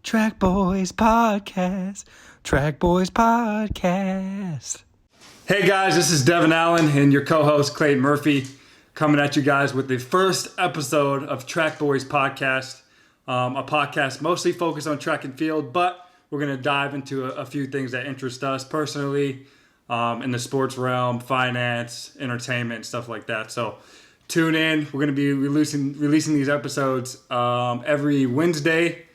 Track Boys Podcast. Track Boys Podcast. Hey guys, this is Devin Allen and your co-host Clayton Murphy coming at you guys with the first episode of Track Boys Podcast. A podcast mostly focused on track and field, but we're going to dive into a few things that interest us personally in the sports realm, finance, entertainment, stuff like that. So tune in. We're going to be releasing these episodes every Wednesday,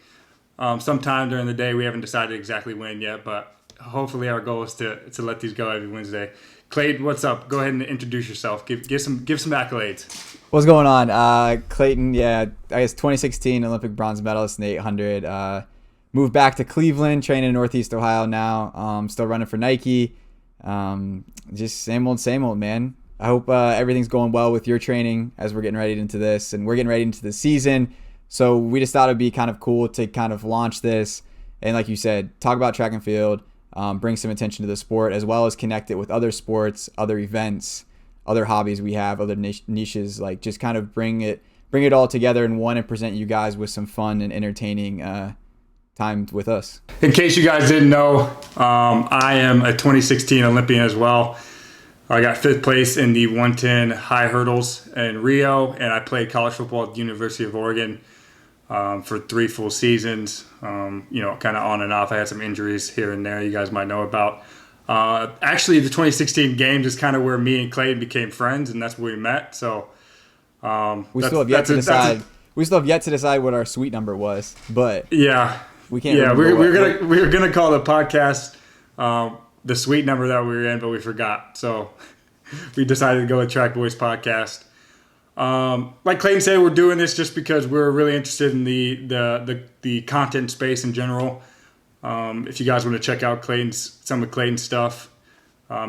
sometime during the day. We haven't decided exactly when yet, but hopefully our goal is to let these go every Wednesday. Clayton, what's up? Go ahead and introduce yourself. Give some accolades. What's going on? Clayton, I guess 2016 Olympic bronze medalist in the 800. Moved back to Cleveland, training in Northeast Ohio now. Still running for Nike. Just same old, man. I hope everything's going well with your training as we're getting ready into this. And we're getting ready into the season. So we just thought it'd be kind of cool to kind of launch this. And like you said, talk about track and field, bring some attention to the sport, as well as connect it with other sports, other events, other hobbies we have, other niches, like just kind of bring it all together in one and present you guys with some fun and entertaining time with us. In case you guys didn't know, I am a 2016 Olympian as well. I got 5th place in the 110 high hurdles in Rio, and I played college football at the University of Oregon for 3 full seasons, kind of on and off. I had some injuries here and there you guys might know about. Actually, the 2016 games is kind of where me and Clayton became friends, and that's where we met. So we still have yet to decide what our suite number was, but yeah, we can't. Yeah, we were gonna call the podcast the suite number that we were in, but we forgot. So we decided to go with Track Boys Podcast. Like Clayton said, we're doing this just because we're really interested in the content space in general. If you guys want to check out some of Clayton's stuff,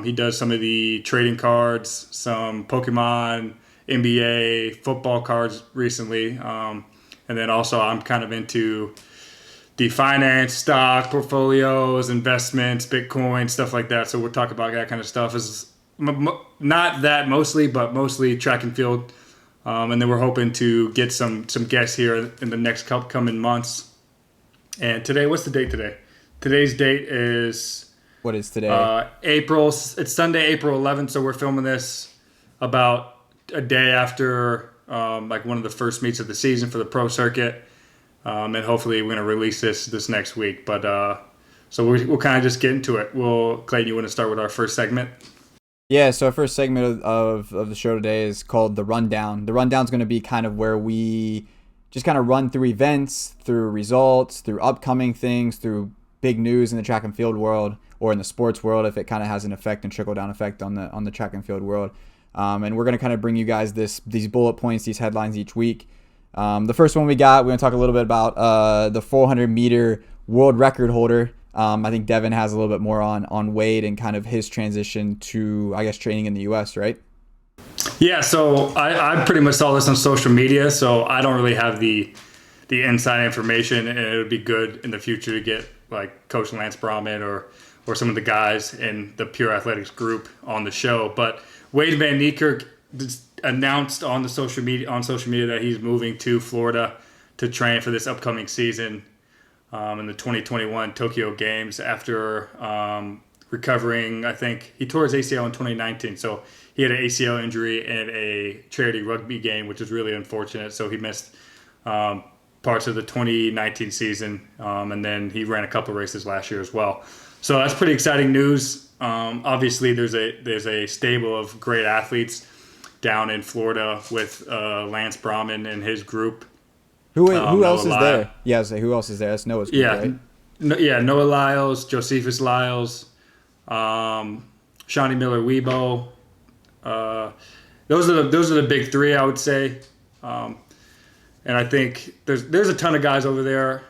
he does some of the trading cards, some Pokemon, NBA, football cards recently. And then also I'm kind of into the finance, stock, portfolios, investments, Bitcoin, stuff like that. So we'll talk about that kind of stuff. Is not that mostly, but mostly track and field. And then we're hoping to get some guests here in the next coming months. And today, what's the date today? Today's date is... What is today? It's Sunday, April 11th. So we're filming this about a day after one of the first meets of the season for the pro circuit. And hopefully we're going to release this next week. But so we'll kind of just get into it. Clayton, you want to start with our first segment? Yeah, so our first segment of the show today is called The Rundown. The Rundown is going to be kind of where we just kind of run through events, through results, through upcoming things, through big news in the track and field world or in the sports world if it kind of has an effect and trickle-down effect on the track and field world. And we're going to kind of bring you guys these bullet points, these headlines each week. The first one we're going to talk a little bit about the 400-meter world record holder. I think Devin has a little bit more on Wade and kind of his transition to, I guess, training in the U.S., right? Yeah, so I pretty much saw this on social media, so I don't really have the inside information, and it would be good in the future to get like Coach Lance Brahman or some of the guys in the Pure Athletics group on the show. But Wade Van Niekerk announced on social media that he's moving to Florida to train for this upcoming season. In the 2021 Tokyo Games after recovering, I think he tore his ACL in 2019. So he had an ACL injury in a charity rugby game, which is really unfortunate. So he missed parts of the 2019 season, and then he ran a couple races last year as well. So that's pretty exciting news. Obviously, there's a stable of great athletes down in Florida with Lance Brahman and his group. Who else is there? Yeah, who else is there? That's Noah's group, right? Noah Lyles, Josephus Lyles, Shawnee Miller-Weibo. Those are the big three, I would say. And I think there's a ton of guys over there.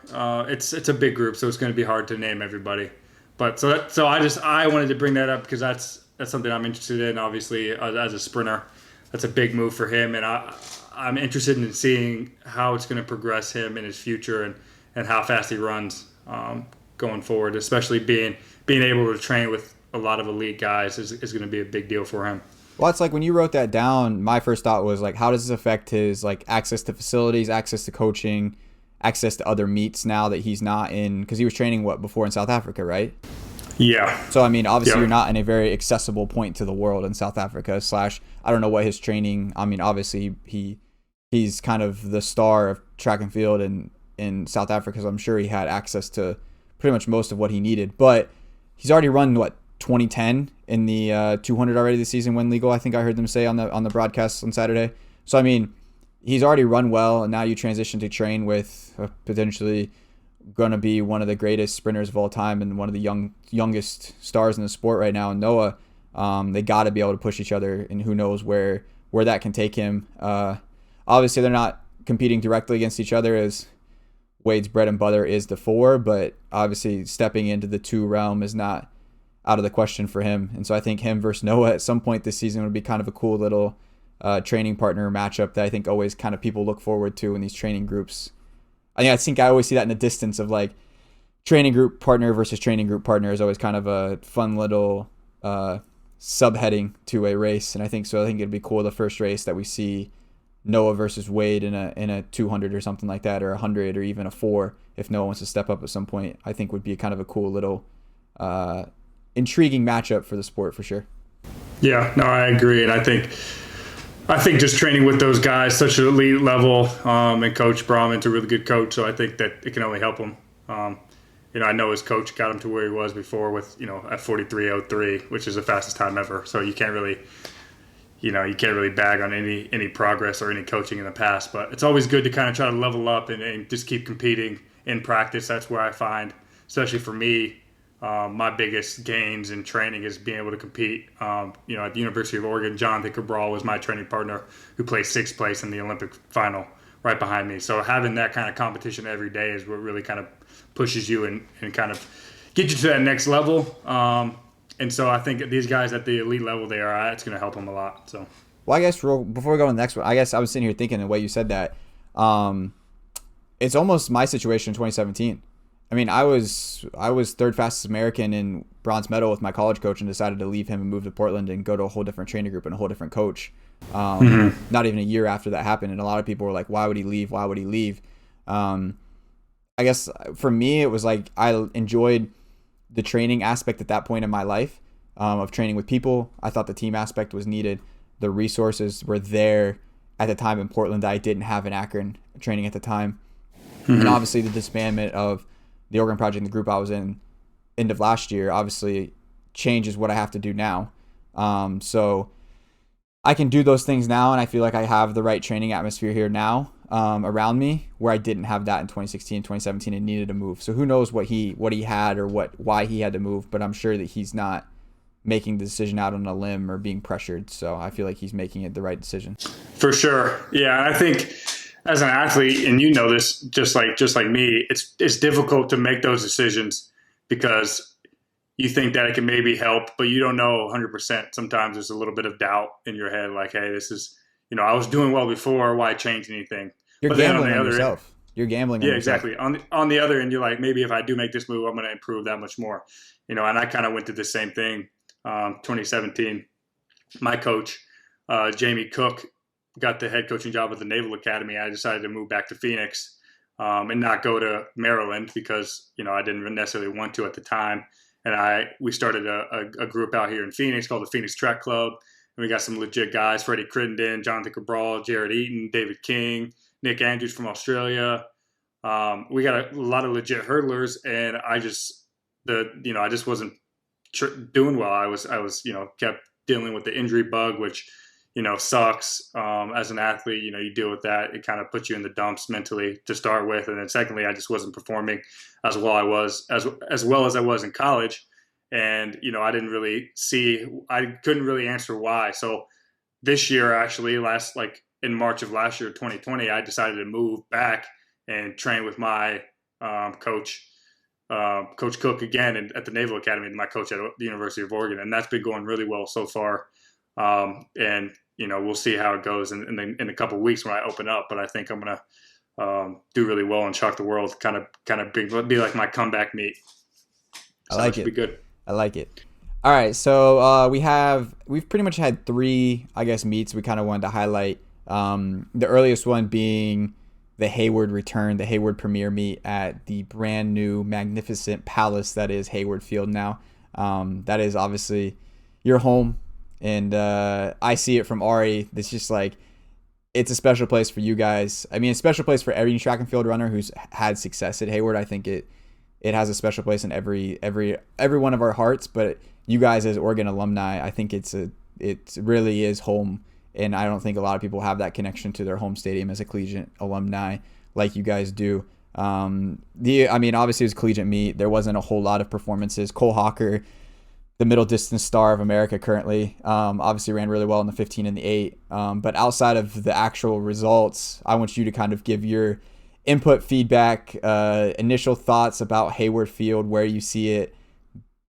It's a big group, so it's going to be hard to name everybody. But so I wanted to bring that up because that's something I'm interested in. Obviously, as a sprinter, that's a big move for him, and I'm interested in seeing how it's going to progress him in his future and how fast he runs going forward, especially being able to train with a lot of elite guys is going to be a big deal for him. Well, it's like when you wrote that down, my first thought was like, how does this affect his like access to facilities, access to coaching, access to other meets now that he's not in, because he was training before in South Africa, right? Yeah. So I mean, obviously you're not in a very accessible point to the world in South Africa. I don't know what his training. I mean, obviously he's kind of the star of track and field in South Africa, so I'm sure he had access to pretty much most of what he needed. But he's already run 2010 in the 200 already this season when legal. I think I heard them say on the broadcast on Saturday. So I mean, he's already run well, and now you transition to train with potentially going to be one of the greatest sprinters of all time and one of the youngest stars in the sport right now, and Noah. They got to be able to push each other, and who knows where that can take him. Obviously, they're not competing directly against each other, as Wade's bread and butter is the 4, but obviously stepping into the 2 realm is not out of the question for him. And so I think him versus Noah at some point this season would be kind of a cool little training partner matchup that I think always kind of people look forward to in these training groups. I think I always see that in the distance of like training group partner versus training group partner is always kind of a fun little subheading to a race. And I think it'd be cool the first race that we see Noah versus Wade in a 200 or something like that, or 100, or even a 4 if Noah wants to step up at some point. I think would be kind of a cool little intriguing matchup for the sport for sure. Yeah, no, I agree. And I think just training with those guys, such an elite level, and Coach Brahman's a really good coach, so I think that it can only help him. I know his coach got him to where he was before with, at 43:03, which is the fastest time ever. So you can't really bag on any progress or any coaching in the past. But it's always good to kind of try to level up and just keep competing in practice. That's where I find, especially for me, my biggest gains in training is being able to compete. At the University of Oregon, Jonathan Cabral was my training partner who placed 6th place in the Olympic final right behind me. So having that kind of competition every day is what really kind of pushes you and kind of get you to that next level. And so I think these guys at the elite level they are at, it's going to help them a lot. So, well, I guess before we go to the next one, I guess I was sitting here thinking the way you said that, it's almost my situation in 2017. I mean, I was 3rd fastest American in bronze medal with my college coach and decided to leave him and move to Portland and go to a whole different training group and a whole different coach. Not even a year after that happened. And a lot of people were like, why would he leave? Why would he leave? I guess for me, it was like I enjoyed the training aspect at that point in my life, of training with people. I thought the team aspect was needed. The resources were there at the time in Portland that I didn't have in Akron training at the time. And obviously the disbandment of the Oregon Project and the group I was in end of last year obviously changes what I have to do now. So I can do those things now, and I feel like I have the right training atmosphere here now around me, where I didn't have that in 2016, 2017 and needed to move. So who knows what he had or why he had to move, but I'm sure that he's not making the decision out on a limb or being pressured. So I feel like he's making it the right decision. For sure. Yeah, I think as an athlete, and this just like me, it's difficult to make those decisions because you think that it can maybe help, but you don't know 100%. Sometimes there's a little bit of doubt in your head, like, hey, this is, I was doing well before, why change anything? You're gambling on yourself. You're gambling on yourself. Yeah, exactly. On the other end, you're like, maybe if I do make this move, I'm going to improve that much more. And I kind of went through the same thing. 2017, my coach, Jamie Cook, got the head coaching job at the Naval Academy. I decided to move back to Phoenix and not go to Maryland because, I didn't necessarily want to at the time. And we started a group out here in Phoenix called the Phoenix Track Club. And we got some legit guys, Freddie Crittenden, Jonathan Cabral, Jared Eaton, David King, Nick Andrews from Australia. We got a lot of legit hurdlers, and I just wasn't doing well. I was kept dealing with the injury bug, which sucks. As an athlete, you deal with that. It kind of puts you in the dumps mentally to start with, and then secondly, I just wasn't performing as well as I was in college, and I couldn't really answer why. So this year, actually, in March of last year, 2020, I decided to move back and train with my coach. Coach Cook again at the Naval Academy, my coach at the University of Oregon, and that's been going really well so far. And we'll see how it goes in a couple of weeks when I open up. But I think I'm gonna do really well and shock the world. Kind of be like my comeback meet. So I like it. Be good. I like it. All right, so we've pretty much had 3, I guess, meets we kind of wanted to highlight. The earliest one being the Hayward return, the Hayward premiere meet at the brand new magnificent palace that is Hayward Field now. That is obviously your home, and I see it from Ari. It's just like, it's a special place for you guys. I mean, a special place for every track and field runner who's had success at Hayward. I think it has a special place in every one of our hearts. But you guys as Oregon alumni, I think it really is home. And I don't think a lot of people have that connection to their home stadium as a collegiate alumni like you guys do. I mean, obviously it was collegiate meet. There wasn't a whole lot of performances. Cole Hawker, the middle distance star of America currently, obviously ran really well in the 15 and the 8. But outside of the actual results, I want you to kind of give your input, feedback, initial thoughts about Hayward Field, where you see it,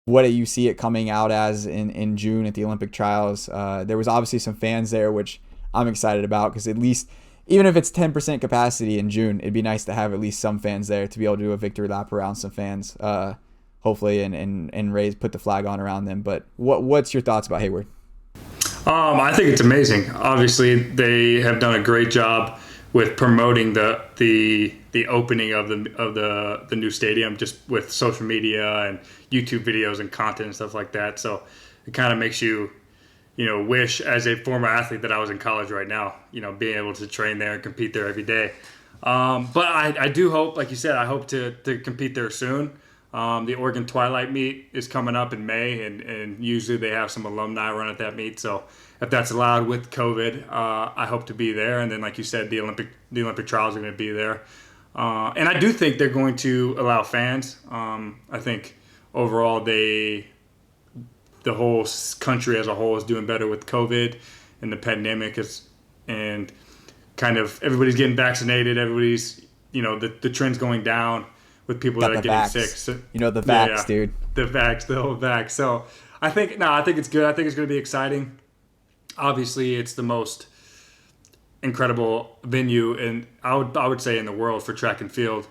what do you see it coming out as in June at the Olympic trials. There was obviously some fans there, which I'm excited about, because at least, even if it's 10% capacity in June, it'd be nice to have at least some fans there to be able to do a victory lap around some fans, hopefully, and put the flag on around them. But what's your thoughts about Hayward? I think it's amazing. Obviously, they have done a great job with promoting the opening of the new stadium, just with social media and YouTube videos and content and stuff like that. So it kind of makes you, wish, as a former athlete, that I was in college right now, being able to train there and compete there every day. But I do hope, like you said, I hope to compete there soon. The Oregon Twilight meet is coming up in May, and usually they have some alumni run at that meet. So if that's allowed with COVID, I hope to be there. And then, like you said, the Olympic trials are going to be there. And I do think they're going to allow fans. I think overall the whole country as a whole is doing better with COVID and the pandemic, and kind of everybody's getting vaccinated. Everybody's, the trend's going down with people that are getting sick. So, the vax, dude. The whole vax. So I think it's good. I think it's going to be exciting. Obviously, it's the most incredible venue, and I would say in the world, for track and field.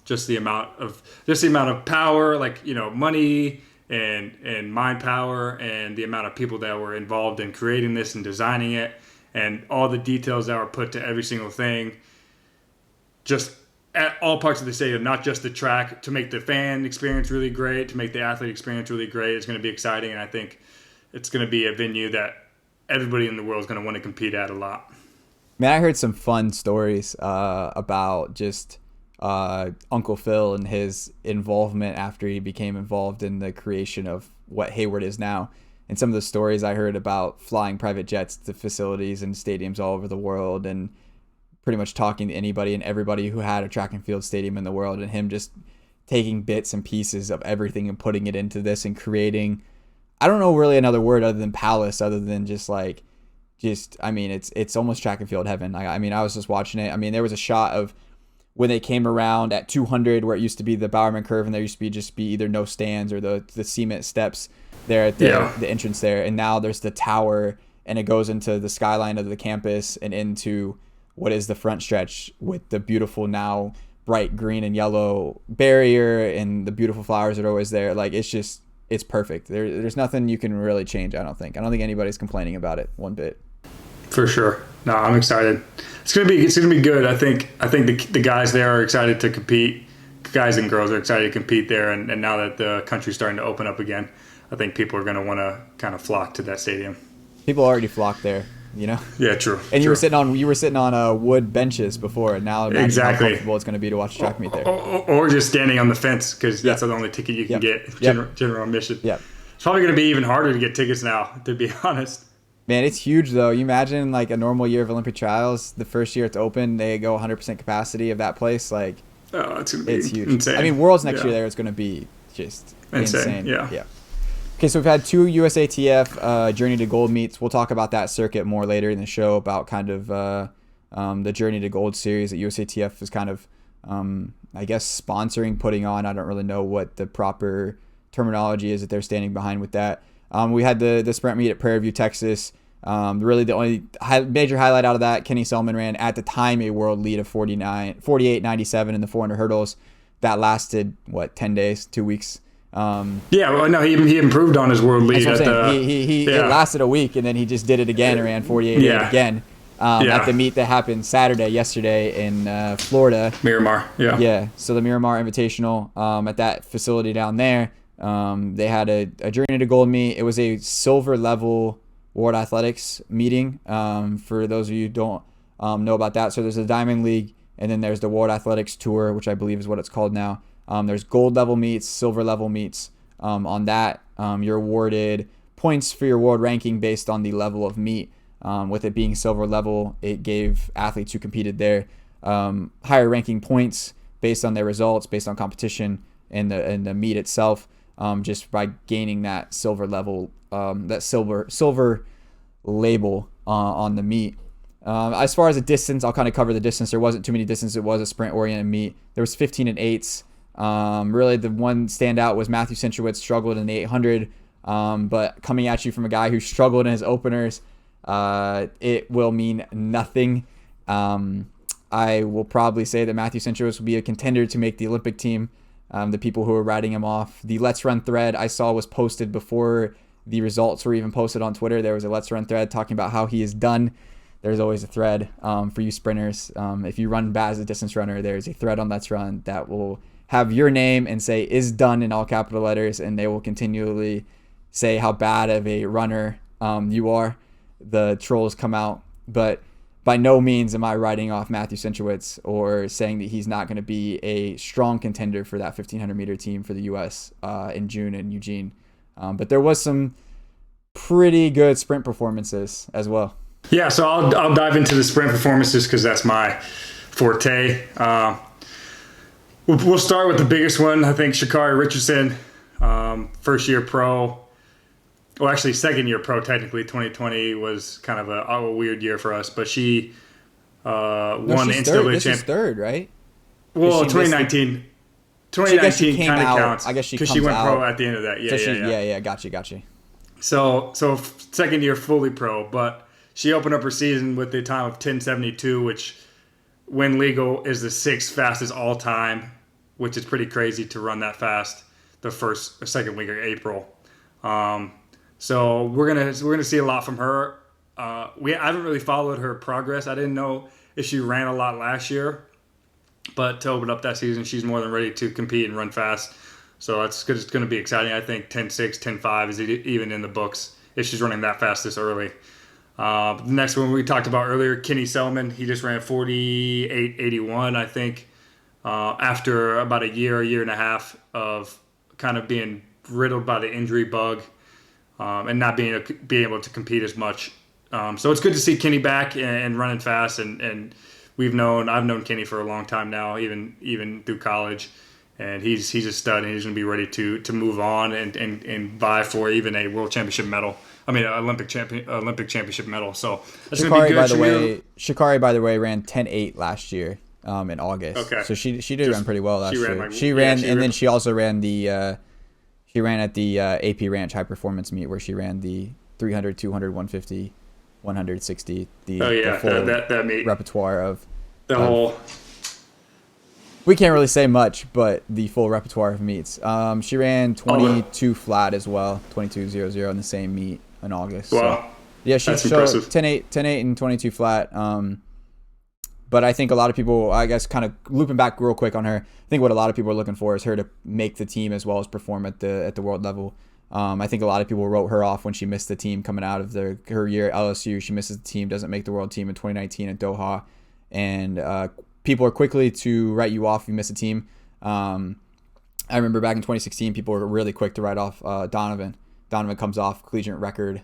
Just the amount of power, like, money and mind power, and the amount of people that were involved in creating this and designing it, and all the details that were put to every single thing, just at all parts of the stadium, not just the track, to make the fan experience really great, to make the athlete experience really great. It's going to be exciting, and I think it's going to be a venue that everybody in the world is going to want to compete at a lot. Man, I heard some fun stories about just Uncle Phil and his involvement after he became involved in the creation of what Hayward is now. And some of the stories I heard about flying private jets to facilities and stadiums all over the world, and pretty much talking to anybody and everybody who had a track and field stadium in the world, and him just taking bits and pieces of everything and putting it into this and creating, I don't know really another word other than palace, other than it's almost track and field heaven. I was just watching it. I mean, there was a shot of when they came around at 200, where it used to be the Bowerman curve, and there used to be either no stands or the cement steps there at the entrance there. And now there's the tower, and it goes into the skyline of the campus and into what is the front stretch with the beautiful, now bright green and yellow barrier and the beautiful flowers that are always there. Like, it's perfect. There's nothing you can really change. I don't think anybody's complaining about it one bit. For sure. No, I'm excited. It's gonna be good. I think the guys there are excited to compete. Guys and girls are excited to compete there, and now that the country's starting to open up again, I think people are gonna want to kind of flock to that stadium. People already flocked there, Yeah, true. And true. you were sitting on wood benches before, and now imagine exactly how comfortable it's going to be to watch track meet there. Or just standing on the fence, because that's the only ticket you can get. General admission. Yeah. It's probably going to be even harder to get tickets now, to be honest. Man, it's huge though. You imagine like a normal year of Olympic trials, the first year it's open, they go 100% capacity of that place. Like, it's going to be huge. Insane. I mean, Worlds next year there is going to be just insane. Yeah. Okay, so we've had 2 USATF Journey to Gold meets. We'll talk about that circuit more later in the show, about kind of the Journey to Gold series that USATF is kind of, I guess, sponsoring, putting on. I don't really know what the proper terminology is that they're standing behind with that. We had the sprint meet at Prairie View, Texas. Really the only major highlight out of that, Kenny Selman ran at the time a world lead of 48.97 in the 400 hurdles. That lasted, 10 days, 2 weeks? He improved on his world lead. It lasted a week, and then he just did it again and ran 48 again. at the meet that happened yesterday in Florida. Miramar, yeah. Yeah, so the Miramar Invitational at that facility down there, they had a journey to gold meet. It was a silver level World Athletics meeting. For those of you who don't know about that, so there's a Diamond League, and then there's the World Athletics Tour, which I believe is what it's called now. There's gold level meets, silver level meets. On that, you're awarded points for your world ranking based on the level of meet. With it being silver level, it gave athletes who competed there higher ranking points based on their results, based on competition and the meet itself, just by gaining that silver level, that silver label on the meet. As far as the distance, I'll kind of cover the distance. There wasn't too many distance. It was a sprint oriented meet. There was 15 and 8s. Really, the one standout was Matthew Sinchowitz struggled in the 800. But coming at you from a guy who struggled in his openers, it will mean nothing. I will probably say that Matthew Sinchowitz will be a contender to make the Olympic team. The people who are writing him off. The Let's Run thread I saw was posted before the results were even posted on Twitter. There was a Let's Run thread talking about how he is done. There's always a thread for you sprinters. If you run bad as a distance runner, there's a thread on Let's Run that will have your name and say "is done" in all capital letters, and they will continually say how bad of a runner you are. The trolls come out, but by no means am I writing off Matthew Sinchowitz or saying that he's not going to be a strong contender for that 1500 meter team for the U.S. In June in Eugene. But there was some pretty good sprint performances as well. Yeah, so I'll dive into the sprint performances because that's my forte. We'll start with the biggest one. I think Sha'Carri Richardson, first year pro. Well, actually, second year pro, technically. 2020 was kind of a weird year for us, but she won the NCAA championship. This is third, right? Well, 2019 kind of counts. I guess she because she went out. Pro at the end of that. Yeah. Gotcha. So second year fully pro, but she opened up her season with the time of 10:72, which, when legal, is the 6th fastest all time, which is pretty crazy to run that fast the first or second week of April. So we're gonna see a lot from her. I haven't really followed her progress. I didn't know if she ran a lot last year, but to open up that season, she's more than ready to compete and run fast. So it's going to be exciting. I think 10.6, 10.5 is even in the books if she's running that fast this early. The next one we talked about earlier, Kenny Selman, he just ran 48.81, I think, after about a year and a half of kind of being riddled by the injury bug. And not being able to compete as much. So it's good to see Kenny back and running fast. And I've known Kenny for a long time now, even through college. And he's a stud, and he's going to be ready to move on and vie for even a world championship medal. I mean, Olympic championship medal. So that's going to be good. Sha'Carri, by the way, ran 10.8 last year in August. Okay. So she did run pretty well last year. She ran, then she also ran the. She ran at the AP Ranch High Performance Meet where she ran the 300, 200, 150, 160. The full that meet. Repertoire of the whole. We can't really say much, but the full repertoire of meets. She ran 22 flat as well, 22.00 in the same meet in August. Wow. So, yeah, she's 10.8 and 22 flat. But I think a lot of people, I guess, kind of looping back real quick on her, I think what a lot of people are looking for is her to make the team as well as perform at the world level. I think a lot of people wrote her off when she missed the team coming out of her year at LSU. She misses the team, doesn't make the world team in 2019 at Doha. And people are quickly to write you off if you miss a team. I remember back in 2016, people were really quick to write off Donovan. Donovan comes off collegiate record.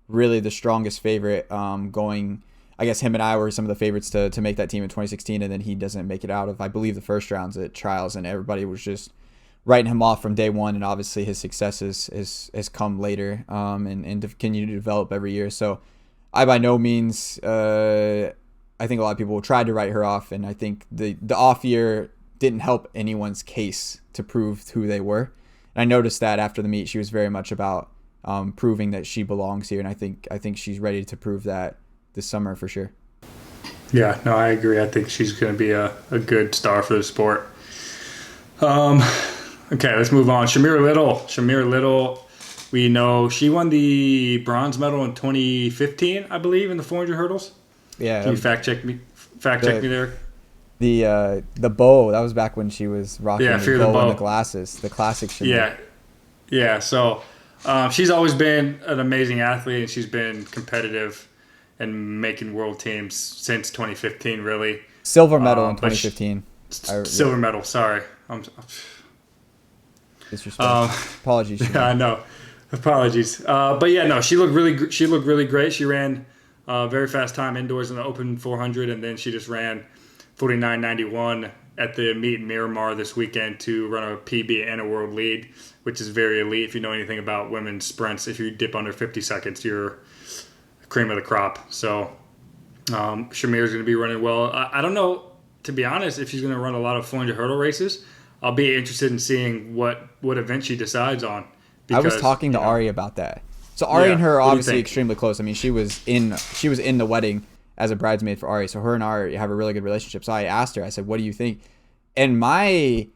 Really the strongest favorite going. I guess him and I were some of the favorites to make that team in 2016, and then he doesn't make it out of, I believe, the first rounds at trials, and everybody was just writing him off from day one, and obviously his success has come later and continue to develop every year. So I by no means, I think a lot of people tried to write her off, and I think the off year didn't help anyone's case to prove who they were. And I noticed that after the meet, she was very much about proving that she belongs here, and I think she's ready to prove that this summer for sure. Yeah, no, I agree. I think she's going to be a good star for the sport. Okay, let's move on. Shamir Little, we know she won the bronze medal in 2015, I believe, in the 400 hurdles. Yeah. Can you fact check me there? The bow, that was back when she was rocking Fear the the bow and Bow. the glasses, the classic shimmy. Yeah. So she's always been an amazing athlete, and she's been competitive and making world teams since 2015, really. Silver medal in But 2015. silver medal. Sorry, Disrespect. Apologies. yeah, I know. Apologies. But yeah, no, she looked really great. She ran a very fast time indoors in the open 400, and then she just ran 49.91 at the meet in Miramar this weekend to run a PB and a world lead, which is very elite. If you know anything about women's sprints, if you dip under 50 seconds, you're cream of the crop. So Shamir's going to be running well. I don't know, to be honest, if she's going to run a lot of 400 hurdle races. I'll be interested in seeing what event she decides on. Because, I was talking to Ari about that. So Ari and her are obviously extremely close. I mean, she was in the wedding as a bridesmaid for Ari. So her and Ari have a really good relationship. So I asked her, I said, what do you think? And I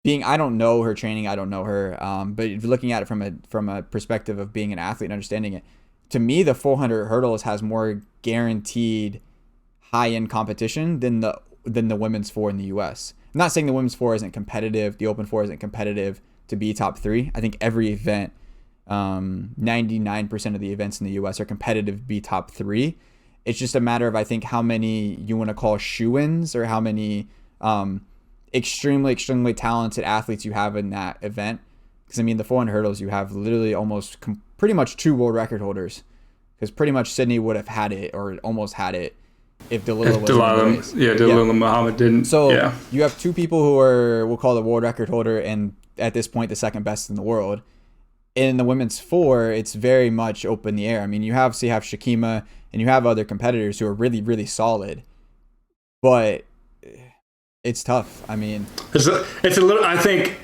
don't know her training, I don't know her. But looking at it from a perspective of being an athlete and understanding it, to me, the 400 hurdles has more guaranteed high-end competition than the women's 4 in the U.S. I'm not saying the women's 4 isn't competitive. The open 4 isn't competitive to be top 3. I think every event, 99% of the events in the U.S. are competitive to be top 3. It's just a matter of, I think, how many you want to call shoe-ins or how many extremely, extremely talented athletes you have in that event. Because, I mean, the 400 hurdles, you have literally almost pretty much 2 world record holders. Because pretty much Sydney would have had it or almost had it if Delilah was in the race. Delilah Muhammad didn't. So you have 2 people who are, we'll call the world record holder and at this point the second best in the world. In the women's 4, it's very much open in the air. I mean, you have Shakima and you have other competitors who are really, really solid. But it's tough. I mean, it's a little, I think,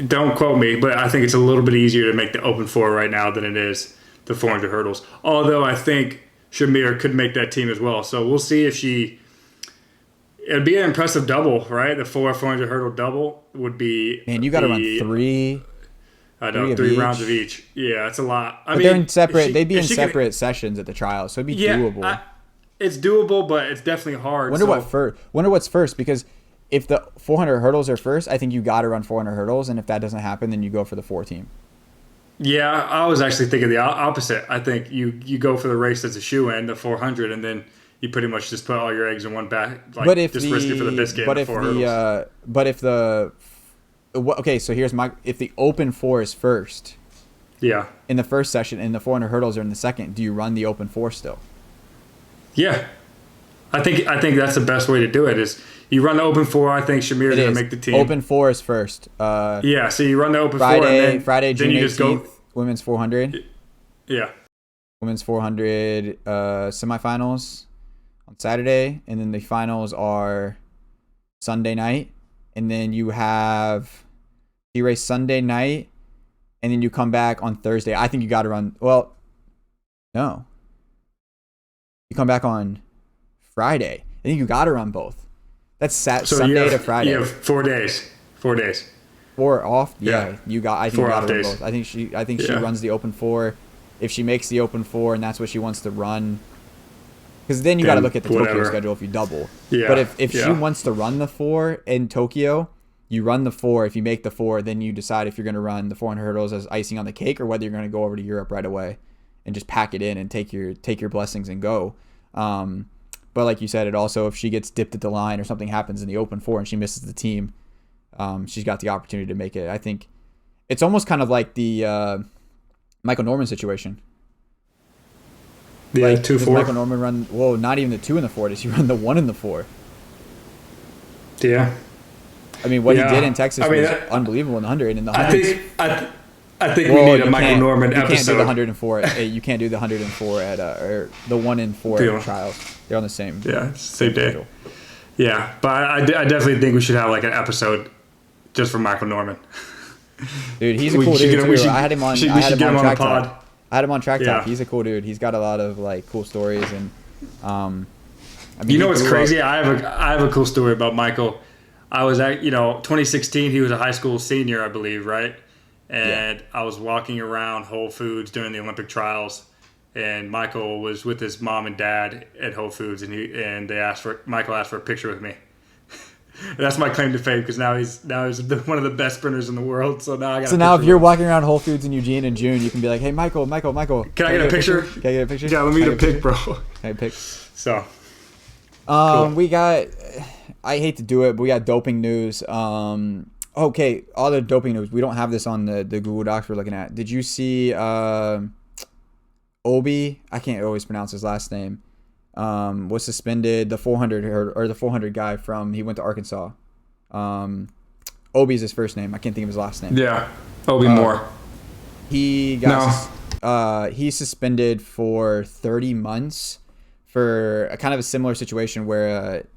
don't quote me, but I think it's a little bit easier to make the open 4 right now than it is the 400 hurdles. Although I think Shamir could make that team as well. So we'll see if it'd be an impressive double, right? The 400 hurdle double would be. Man, you got to run 3. I know, 3 rounds of each. Yeah, it's a lot. I mean, they're in separate. They'd be in separate sessions at the trials, so it'd be doable. It's doable, but it's definitely hard. Wonder what's first, because if the 400 hurdles are first, I think you got to run 400 hurdles, and if that doesn't happen, then you go for the 4 team. Yeah, I was actually thinking the opposite. I think you go for the race that's a shoe-in, the 400, and then you pretty much just put all your eggs in one bag. Like, just risk it for the biscuit. Okay, so here's if the open 4 is first, in the first session, and the 400 hurdles are in the second, do you run the open 4 still? Yeah, I think that's the best way to do it. Is you run the open 4. I think Shamir's going to make the team. Open 4 is first. So you run the open 4, and then Friday, June 18th, just go women's 400. Yeah, women's 400 semifinals on Saturday, and then the finals are Sunday night, and then you race Sunday night, and then you come back on Thursday. I think you got to run. Well, no. You come back on Friday. I think you got to run both. That's Sunday to Friday. You have 4 days. 4 days. 4 off. Yeah. I think you got to run days. both. I think she runs the open 4. If she makes the open 4 and that's what she wants to run, because then you got to look at the Tokyo schedule if you double. Yeah. But if she wants to run the 4 in Tokyo, you run the 4. If you make the 4, then you decide if you're going to run the 400 hurdles as icing on the cake or whether you're going to go over to Europe right away and just pack it in and take your blessings and go. But like you said, it also, if she gets dipped at the line or something happens in the open 4 and she misses the team, she's got the opportunity to make it. I think it's almost kind of like the Michael Norman situation. Yeah, 2-4. Michael Norman run, not even the 2 in the 4. Does he run the 1 in the 4? Yeah. I mean, what he did in Texas was unbelievable in the 100 and the 100. I think we need a Michael Norman episode. You can't do the 104. You can't do the 104 at or the 1 in 4 trials. They're on the same. Yeah, same day. Schedule. Yeah, but I definitely think we should have like an episode just for Michael Norman. Dude, he's a cool dude too. I had him on. I had him on Track Talk. I had him on Track Talk. He's a cool dude. He's got a lot of like cool stories and. I mean, you know what's crazy? I have a cool story about Michael. I was at 2016. He was a high school senior, I believe, right? And I was walking around Whole Foods during the Olympic trials, and Michael was with his mom and dad at Whole Foods, and Michael asked for a picture with me. And that's my claim to fame, because now he's one of the best sprinters in the world. So now I got. So now if you're walking around Whole Foods in Eugene in June, you can be like, "Hey, Michael, Can I get a picture? Can I get a picture? Yeah, let me get a pic, bro. Can I pic? So. Cool. We got. I hate to do it, but we got doping news. Okay, all the doping news. We don't have this on the Google Docs we're looking at. Did you see Obi? I can't always pronounce his last name. Was suspended, the 400 or the 400 guy he went to Arkansas. Obi's his first name. I can't think of his last name. Yeah, Obi Moore. He got he's suspended for 30 months for a kind of a similar situation where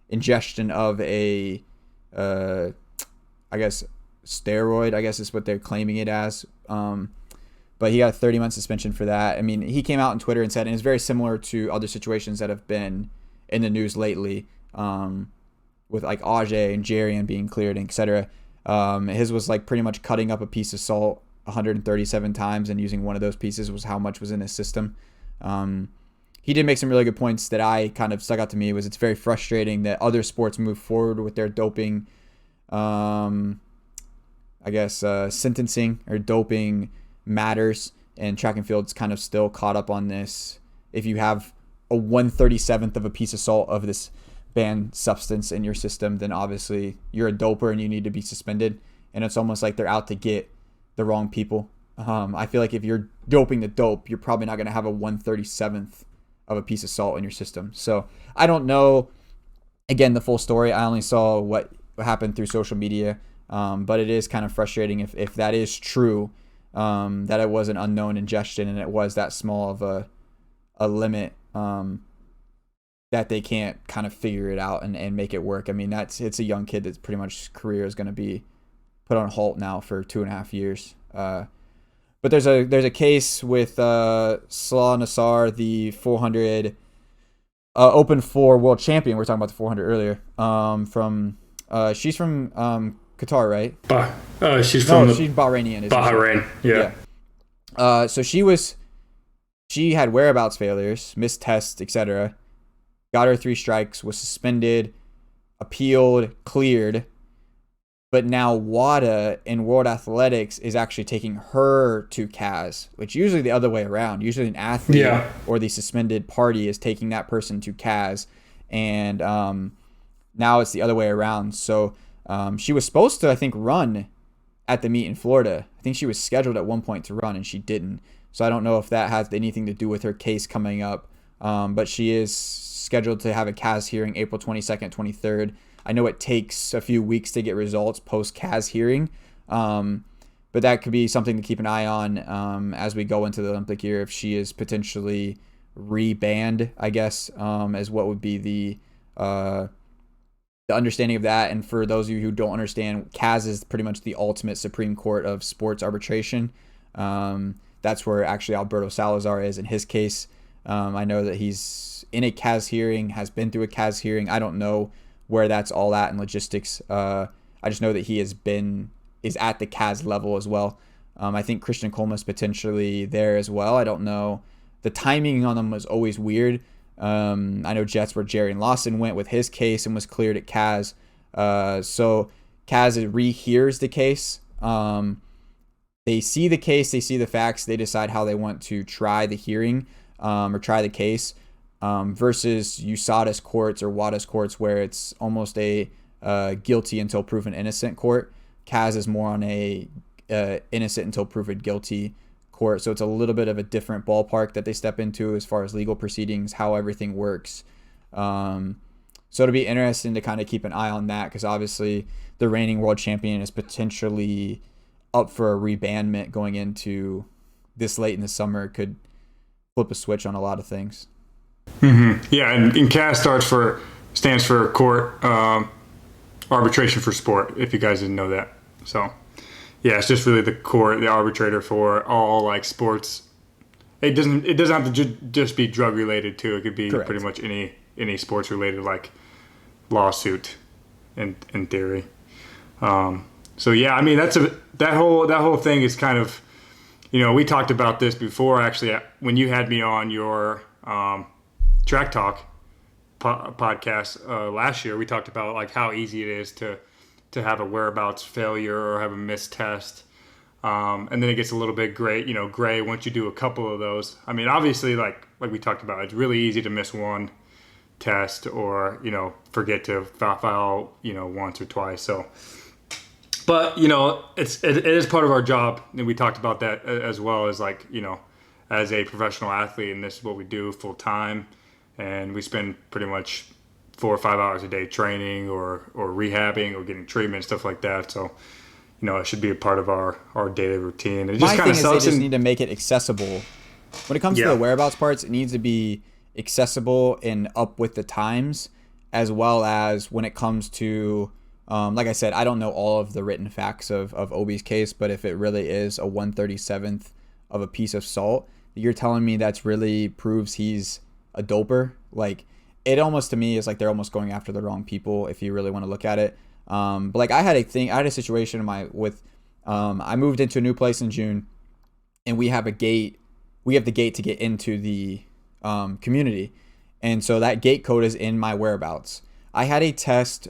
ingestion of a I guess steroid, I guess is what they're claiming it as. But he got a 30-month suspension for that. I mean, he came out on Twitter and said, and it's very similar to other situations that have been in the news lately, with like Ajay and Jarian being cleared, etc. His was like pretty much cutting up a piece of salt 137 times, and using one of those pieces was how much was in his system. He did make some really good points that I kind of stuck out to me. Was it's very frustrating that other sports move forward with their doping, sentencing or doping matters, and track and field's kind of still caught up on this. If you have a 1/37th of a piece of salt of this banned substance in your system, then obviously you're a doper and you need to be suspended. And it's almost like they're out to get the wrong people. I feel like if you're doping the dope, you're probably not going to have a 1/37th of a piece of salt in your system. So I don't know, again, the full story. I only saw what happened through social media, but it is kind of frustrating if that is true, that it was an unknown ingestion and it was that small of a limit, that they can't kind of figure it out and make it work. I mean, it's a young kid that's pretty much his career is going to be put on halt now for 2.5 years. But there's a case with Salah Nassar, the 400 Open 4 world champion. We were talking about the 400 earlier. She's from Qatar, right? She's Bahrainian. Bahrain, yeah. So she had whereabouts failures, missed tests, etc. Got her 3 strikes, was suspended, appealed, cleared. But now WADA in World Athletics is actually taking her to CAS, which usually the other way around. Usually an athlete or the suspended party is taking that person to CAS. And now it's the other way around. So she was supposed to, I think, run at the meet in Florida. I think she was scheduled at one point to run, and she didn't. So I don't know if that has anything to do with her case coming up. But she is scheduled to have a CAS hearing April 22nd, 23rd. I know it takes a few weeks to get results post-CAS hearing, but that could be something to keep an eye on as we go into the Olympic year, if she is potentially rebanned, I guess, as what would be the understanding of that. And for those of you who don't understand, CAS is pretty much the ultimate Supreme Court of sports arbitration. That's where actually Alberto Salazar is in his case. I know that he's in a CAS hearing, has been through a CAS hearing. I don't know where that's all at in logistics. I just know that he is at the CAS level as well. I think Christian Coleman's potentially there as well. I don't know. The timing on them was always weird. I know Jets where Jerry Lawson went with his case and was cleared at CAS. So CAS rehears the case. They see the case, they see the facts, they decide how they want to try the hearing or try the case. Versus USADA's courts or WADA's courts, where it's almost a guilty until proven innocent court. CAS is more on a innocent until proven guilty court. So it's a little bit of a different ballpark that they step into as far as legal proceedings, how everything works. So it'll be interesting to kind of keep an eye on that, because obviously the reigning world champion is potentially up for a rebandment going into this late in the summer. Could flip a switch on a lot of things. Mm-hmm. Yeah, and CAS stands for Court Arbitration for Sport, if you guys didn't know that. So, yeah, it's just really the court, the arbitrator for all like sports. It doesn't have to just be drug related too. It could be pretty much any sports related like lawsuit, in theory. So yeah, I mean that whole thing is kind of we talked about this before, actually, when you had me on your Track Talk podcast last year. We talked about like how easy it is to have a whereabouts failure or have a missed test. And then it gets a little bit gray once you do a couple of those. I mean, obviously, like we talked about, it's really easy to miss one test or, forget to file, once or twice. So, but, it is part of our job. And we talked about that as well as like, as a professional athlete, and this is what we do full time. And we spend pretty much 4 or 5 hours a day training or rehabbing or getting treatment, stuff like that. So, it should be a part of our daily routine. It just My thing is they sucks. just need to make it accessible. When it comes to the whereabouts parts, it needs to be accessible and up with the times, as well as when it comes to, like I said, I don't know all of the written facts of Obi's case, but if it really is a 1/37th of a piece of salt, you're telling me that's really proves he's a doper. Like, it almost to me is like they're almost going after the wrong people if you really want to look at it. But like I had a situation I moved into a new place in June, and we have the gate to get into the community, and so that gate code is in my whereabouts. I had a test,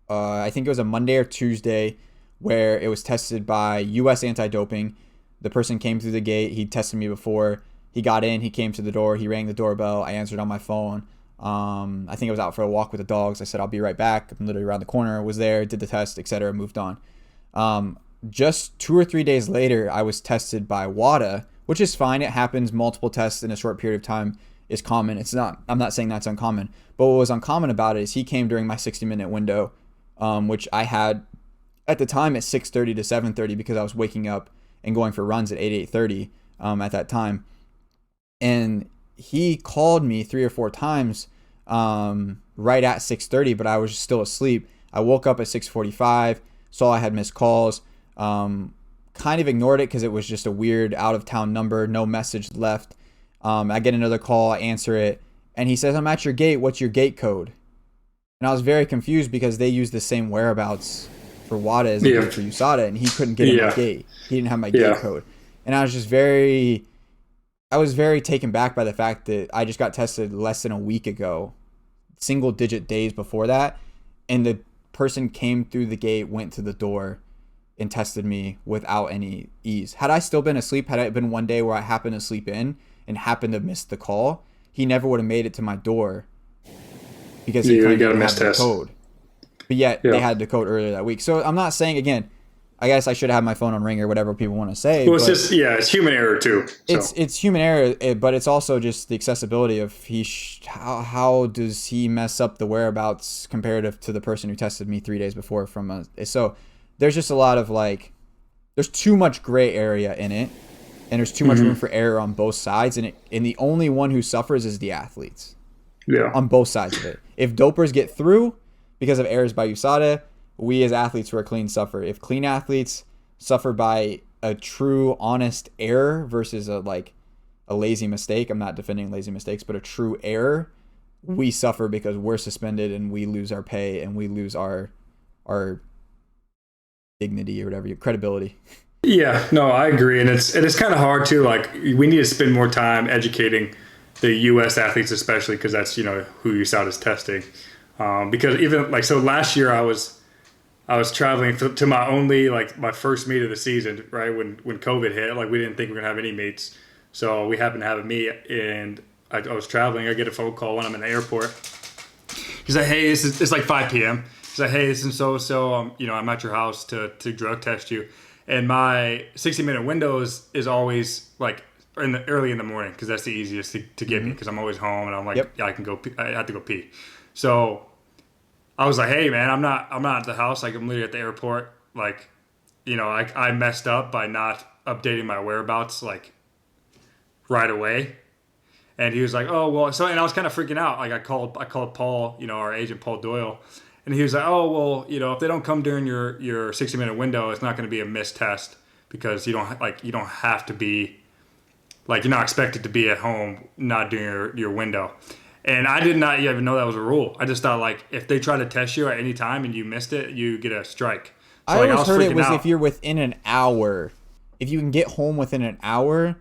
I think it was a Monday or Tuesday, where it was tested by U.S. anti-doping. The person came through the gate. He tested me before. He got in. He came to the door. He rang the doorbell. I answered on my phone. I think I was out for a walk with the dogs. I said, I'll be right back. I'm literally around the corner. Was there, did the test, etc. Moved on. Just 2 or 3 days later, I was tested by WADA, which is fine. It happens. Multiple tests in a short period of time is common. I'm not saying that's uncommon. But what was uncommon about it is he came during my 60-minute window, which I had at the time at 6:30 to 7:30 because I was waking up and going for runs at 8:30 at that time. And he called me 3 or 4 times right at 6:30, but I was still asleep. I woke up at 6:45, saw I had missed calls, kind of ignored it because it was just a weird out-of-town number, no message left. I get another call, I answer it, and he says, I'm at your gate, what's your gate code? And I was very confused because they use the same whereabouts for WADA as they do for USADA, and he couldn't get in my gate. He didn't have my gate code. And I was just very taken back by the fact that I just got tested less than a week ago, single-digit days before that, and the person came through the gate, went to the door, and tested me without any ease. Had I still been asleep, had it been one day where I happened to sleep in and happened to miss the call, he never would have made it to my door because he couldn't have the code. But yet they had the code earlier that week. So I'm not saying, again, I guess I should have my phone on ring or whatever people want to say. Well, it's human error too. So. It's human error, but it's also just the accessibility of how does he mess up the whereabouts comparative to the person who tested me 3 days before so there's just a lot of there's too much gray area in it, and there's too much room for error on both sides, and the only one who suffers is the athletes. Yeah. On both sides of it. If dopers get through because of errors by USADA, we as athletes who are clean suffer. If clean athletes suffer by a true, honest error versus a lazy mistake, I'm not defending lazy mistakes, but a true error, we suffer because we're suspended and we lose our pay and we lose our dignity or whatever, your credibility. Yeah, no, I agree. And it's kind of hard too. We need to spend more time educating the U.S. athletes, especially because that's, who USADA is testing. Because even so last year I was traveling to my only, my first meet of the season, right? When COVID hit, we didn't think we were going to have any meets. So we happened to have a meet, and I was traveling. I get a phone call when I'm in the airport. He's like, hey, it's like 5 p.m. He's like, hey, this is so-so, I'm at your house to drug test you. And my 60-minute window is always early in the morning because that's the easiest to get me because I'm always home and I'm I can go. I have to go pee. So I was like, hey man, I'm not at the house. I'm literally at the airport. I messed up by not updating my whereabouts right away. And he was like, oh well. So and I was kind of freaking out. I called Paul, our agent Paul Doyle. And he was like, oh, well, if they don't come during your 60-minute window, it's not going to be a missed test because you don't have to be, you're not expected to be at home not during your window. And I did not even know that was a rule. I just thought, if they try to test you at any time and you missed it, you get a strike. So, I always heard it was if you're within an hour if you can get home within an hour,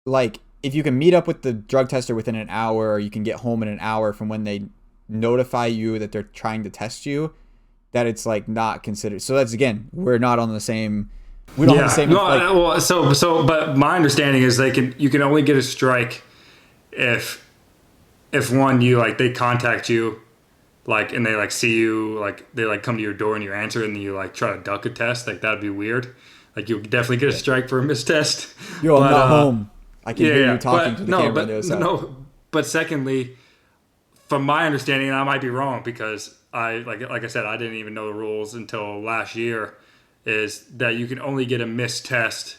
like if you can meet up with the drug tester within an hour, or you can get home in an hour from when they notify you that they're trying to test you, that it's like not considered. So that's, again, we're not on the same. We don't have the same. No, like, but my understanding is you can only get a strike if one, you like, they contact you, like, and they like see you, like they like come to your door and you answer, and then you like try to duck a test, like that'd be weird. Like you definitely get a strike for a missed test. Yo, I'm not home. I can hear you talking to the camera. But secondly, from my understanding, and I might be wrong because like I said, I didn't even know the rules until last year, is that you can only get a missed test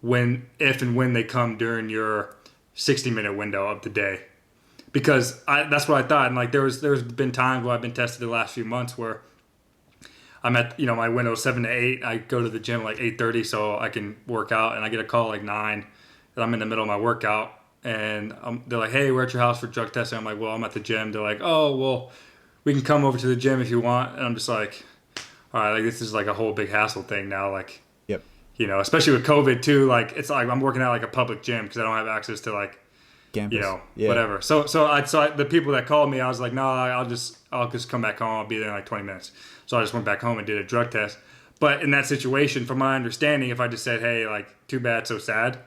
if and when they come during your 60-minute window of the day. Because that's what I thought, and like there's been times where I've been tested the last few months where I'm at, my window 7 to 8. I go to the gym like 8:30 so I can work out, and I get a call like 9 that I'm in the middle of my workout, and they're like, "Hey, we're at your house for drug testing." I'm like, "Well, I'm at the gym." They're like, "Oh, well, we can come over to the gym if you want," and I'm just like, "All right, like this is like a whole big hassle thing now." Like, yep. Especially with COVID too. Like it's like I'm working out like a public gym because I don't have access to like, Campus. Whatever. So the people that called me, I was like, no, I'll just come back home. I'll be there in like 20 minutes. So I just went back home and did a drug test. But in that situation, from my understanding, if I just said, hey, like, too bad, so sad,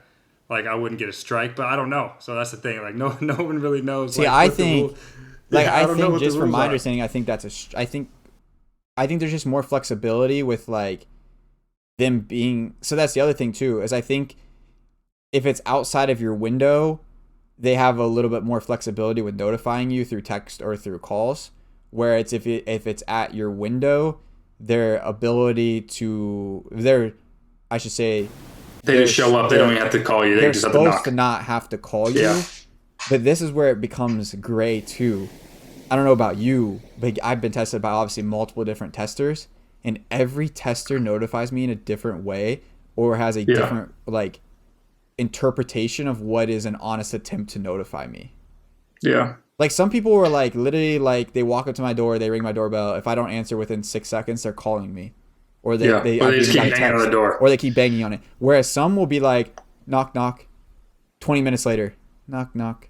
like I wouldn't get a strike. But I don't know. So that's the thing. Like no one really knows. See, like, I think, I think just from my are. understanding, I think I think there's just more flexibility with like them being. So that's the other thing too, is I think if it's outside of your window, they have a little bit more flexibility with notifying you through text or through calls. Where it's if it's at your window, their ability to I should say, they just show up. They don't even have to call you. They just have to knock. They're supposed to not have to call you. Yeah. But this is where it becomes gray too. I don't know about you, but I've been tested by obviously multiple different testers, and every tester notifies me in a different way or has a different like interpretation of what is an honest attempt to notify me. Yeah. Like some people were like literally like they walk up to my door, they ring my doorbell. If I don't answer within 6 seconds, they're calling me. Or they just keep banging on the door. Or they keep banging on it. Whereas some will be like, knock, knock. 20 minutes later, knock, knock.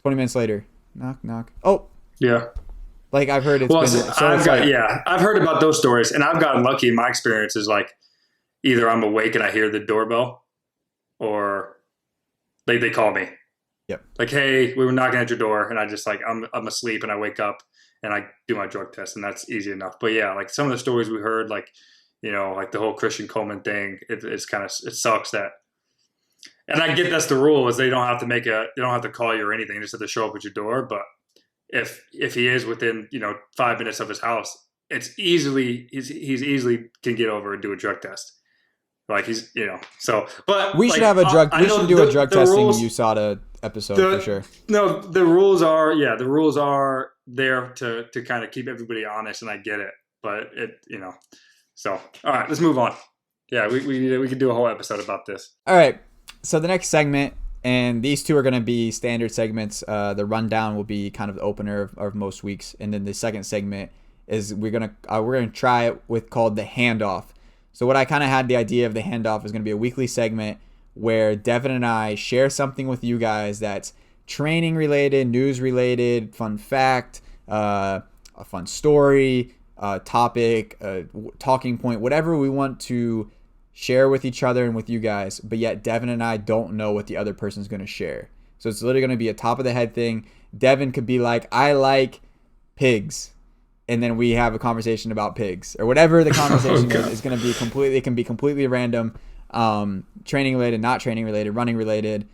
20 minutes later, knock, knock. Oh. Yeah. Like I've heard I've heard about those stories, and I've gotten lucky. My experience is like either I'm awake and I hear the doorbell, or they call me. Yep. Like, hey, we were knocking at your door, and I just like I'm asleep, and I wake up and I do my drug test, and that's easy enough. But yeah, like some of the stories we heard, like like the whole Christian Coleman thing, it's kind of, it sucks that. And I get that's the rule, is they don't have to call you or anything, they just have to show up at your door. But if he is within 5 minutes of his house, he's easily can get over and do a drug test. Like he's so. But we should have a drug. We should do a drug testing USADA episode for sure. No, the rules are there to kind of keep everybody honest, and I get it. But so all right, let's move on. Yeah, we could do a whole episode about this. All right, so the next segment. And these two are going to be standard segments. The rundown will be kind of the opener of most weeks, and then the second segment is we're gonna try it with called the Handoff. So what I kind of had the idea of the Handoff is going to be a weekly segment where Devin and I share something with you guys that's training related, news related, fun fact, a fun story, topic, talking point, whatever we want to share with each other and with you guys, but yet Devin and I don't know what the other person's going to share. So it's literally going to be a top of the head thing. Devin could be like, I like pigs. And then we have a conversation about pigs or whatever the conversation is going to be completely, it can be completely random, training related, not training related, running related,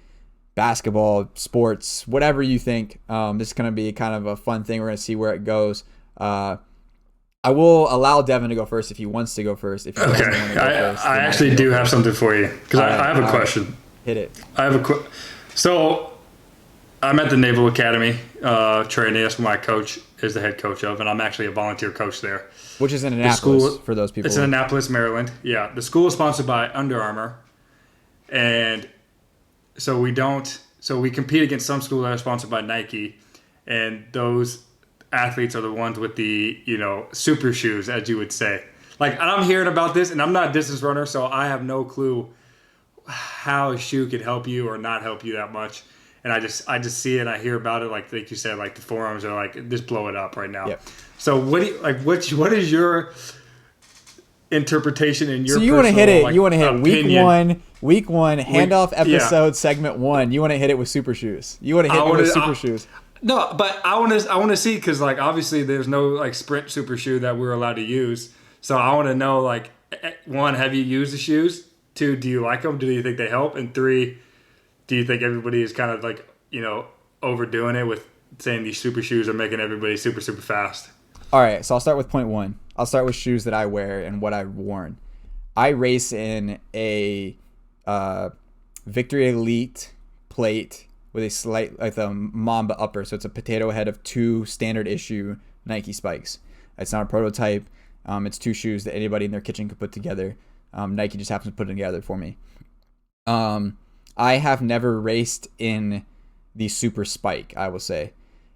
basketball, sports, whatever you think. This is going to be kind of a fun thing. We're going to see where it goes. I will allow Devin to go first if he wants to go first. If he doesn't want to go first, I actually do have something for you because I have a question. Hit it. I have So I'm at the Naval Academy training. That's where my coach is the head coach of, and I'm actually a volunteer coach there. Which is in Annapolis for those people. It's in Annapolis, Maryland. Yeah, the school is sponsored by Under Armour, and so we compete against some schools that are sponsored by Nike, and those athletes are the ones with the super shoes, as you would say. Like, and I'm hearing about this, and I'm not a distance runner, so I have no clue how a shoe could help you or not help you that much. And I just see it. I hear about it, like you said, like the forums are like, just blow it up right now. Yep. So what is your interpretation in your so you want to hit it? Like, you want to hit week one handoff episode yeah. segment 1. You want to hit it with super shoes. You want to hit it with super shoes. No, but I want to see, because like obviously there's no like sprint super shoe that we're allowed to use. So I want to know, like, 1, have you used the shoes? 2, do you like them? Do you think they help? And 3, do you think everybody is kind of like, overdoing it with saying these super shoes are making everybody super, super fast? All right, so I'll start with point 1. I'll start with shoes that I wear and what I've worn. I race in a Victory Elite plate with a slight, like the Mamba upper. So it's a potato head of 2 standard issue Nike spikes. It's not a prototype. It's 2 shoes that anybody in their kitchen could put together. Nike just happens to put it together for me. I have never raced in the super spike, I will say.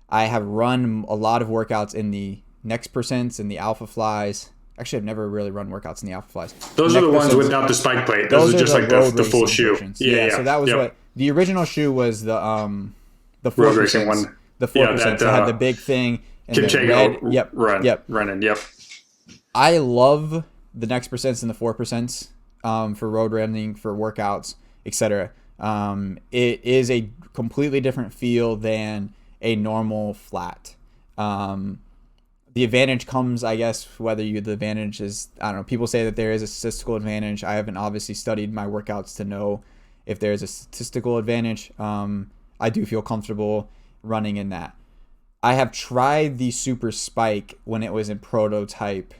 I have run a lot of workouts in the Next Percents and the Alpha Flies. Actually, I've never really run workouts in the Alpha Flies. Those are the ones without the spike plate. Those are just like the full shoe. Yeah. So that was what the original shoe was, the 4%, road racing one. The 4%. So it had the big thing. And running. Yep. I love the Next Percents and the 4%, for road running, for workouts, etc. It is a completely different feel than a normal flat. The advantage comes, I guess, the advantage is, I don't know, people say that there is a statistical advantage. I haven't obviously studied my workouts to know if there's a statistical advantage. I do feel comfortable running in that. I have tried the Super Spike when it was in prototype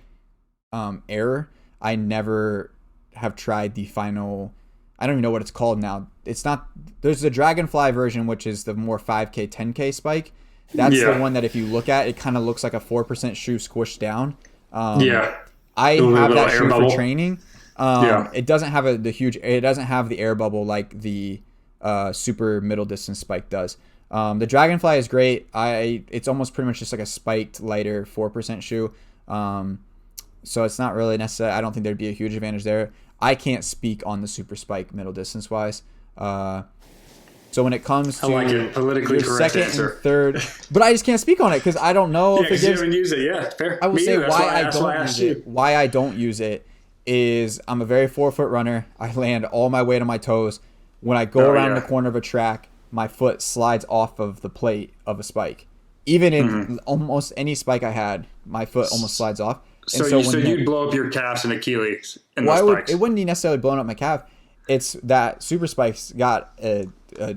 error. I never have tried the final, I don't even know what it's called now. It's not, there's the Dragonfly version, which is the more 5K, 10K spike. That's the one that if you look at, it kind of looks like a 4% shoe squished down. I have that shoe for training. It doesn't have it doesn't have the air bubble like the super middle distance spike does. The Dragonfly is great. It's almost pretty much just like a spiked lighter 4% shoe. So it's not really necessary. I don't think there'd be a huge advantage there. I can't speak on the super spike middle distance wise. So when it comes to politically your correct second answer. and third, but I just can't speak on it because I don't know if it gives. You haven't used it, yeah, fair. I will say That's why I don't use it. Why I don't use it is I'm a very 4-foot runner. I land all my weight on my toes. When I go around the corner of a track, my foot slides off of the plate of a spike. Even in almost any spike I had, my foot almost slides off. So you'd blow up your calves and Achilles in those spikes. It wouldn't be necessarily blowing up my calf. It's that Super Spike's got a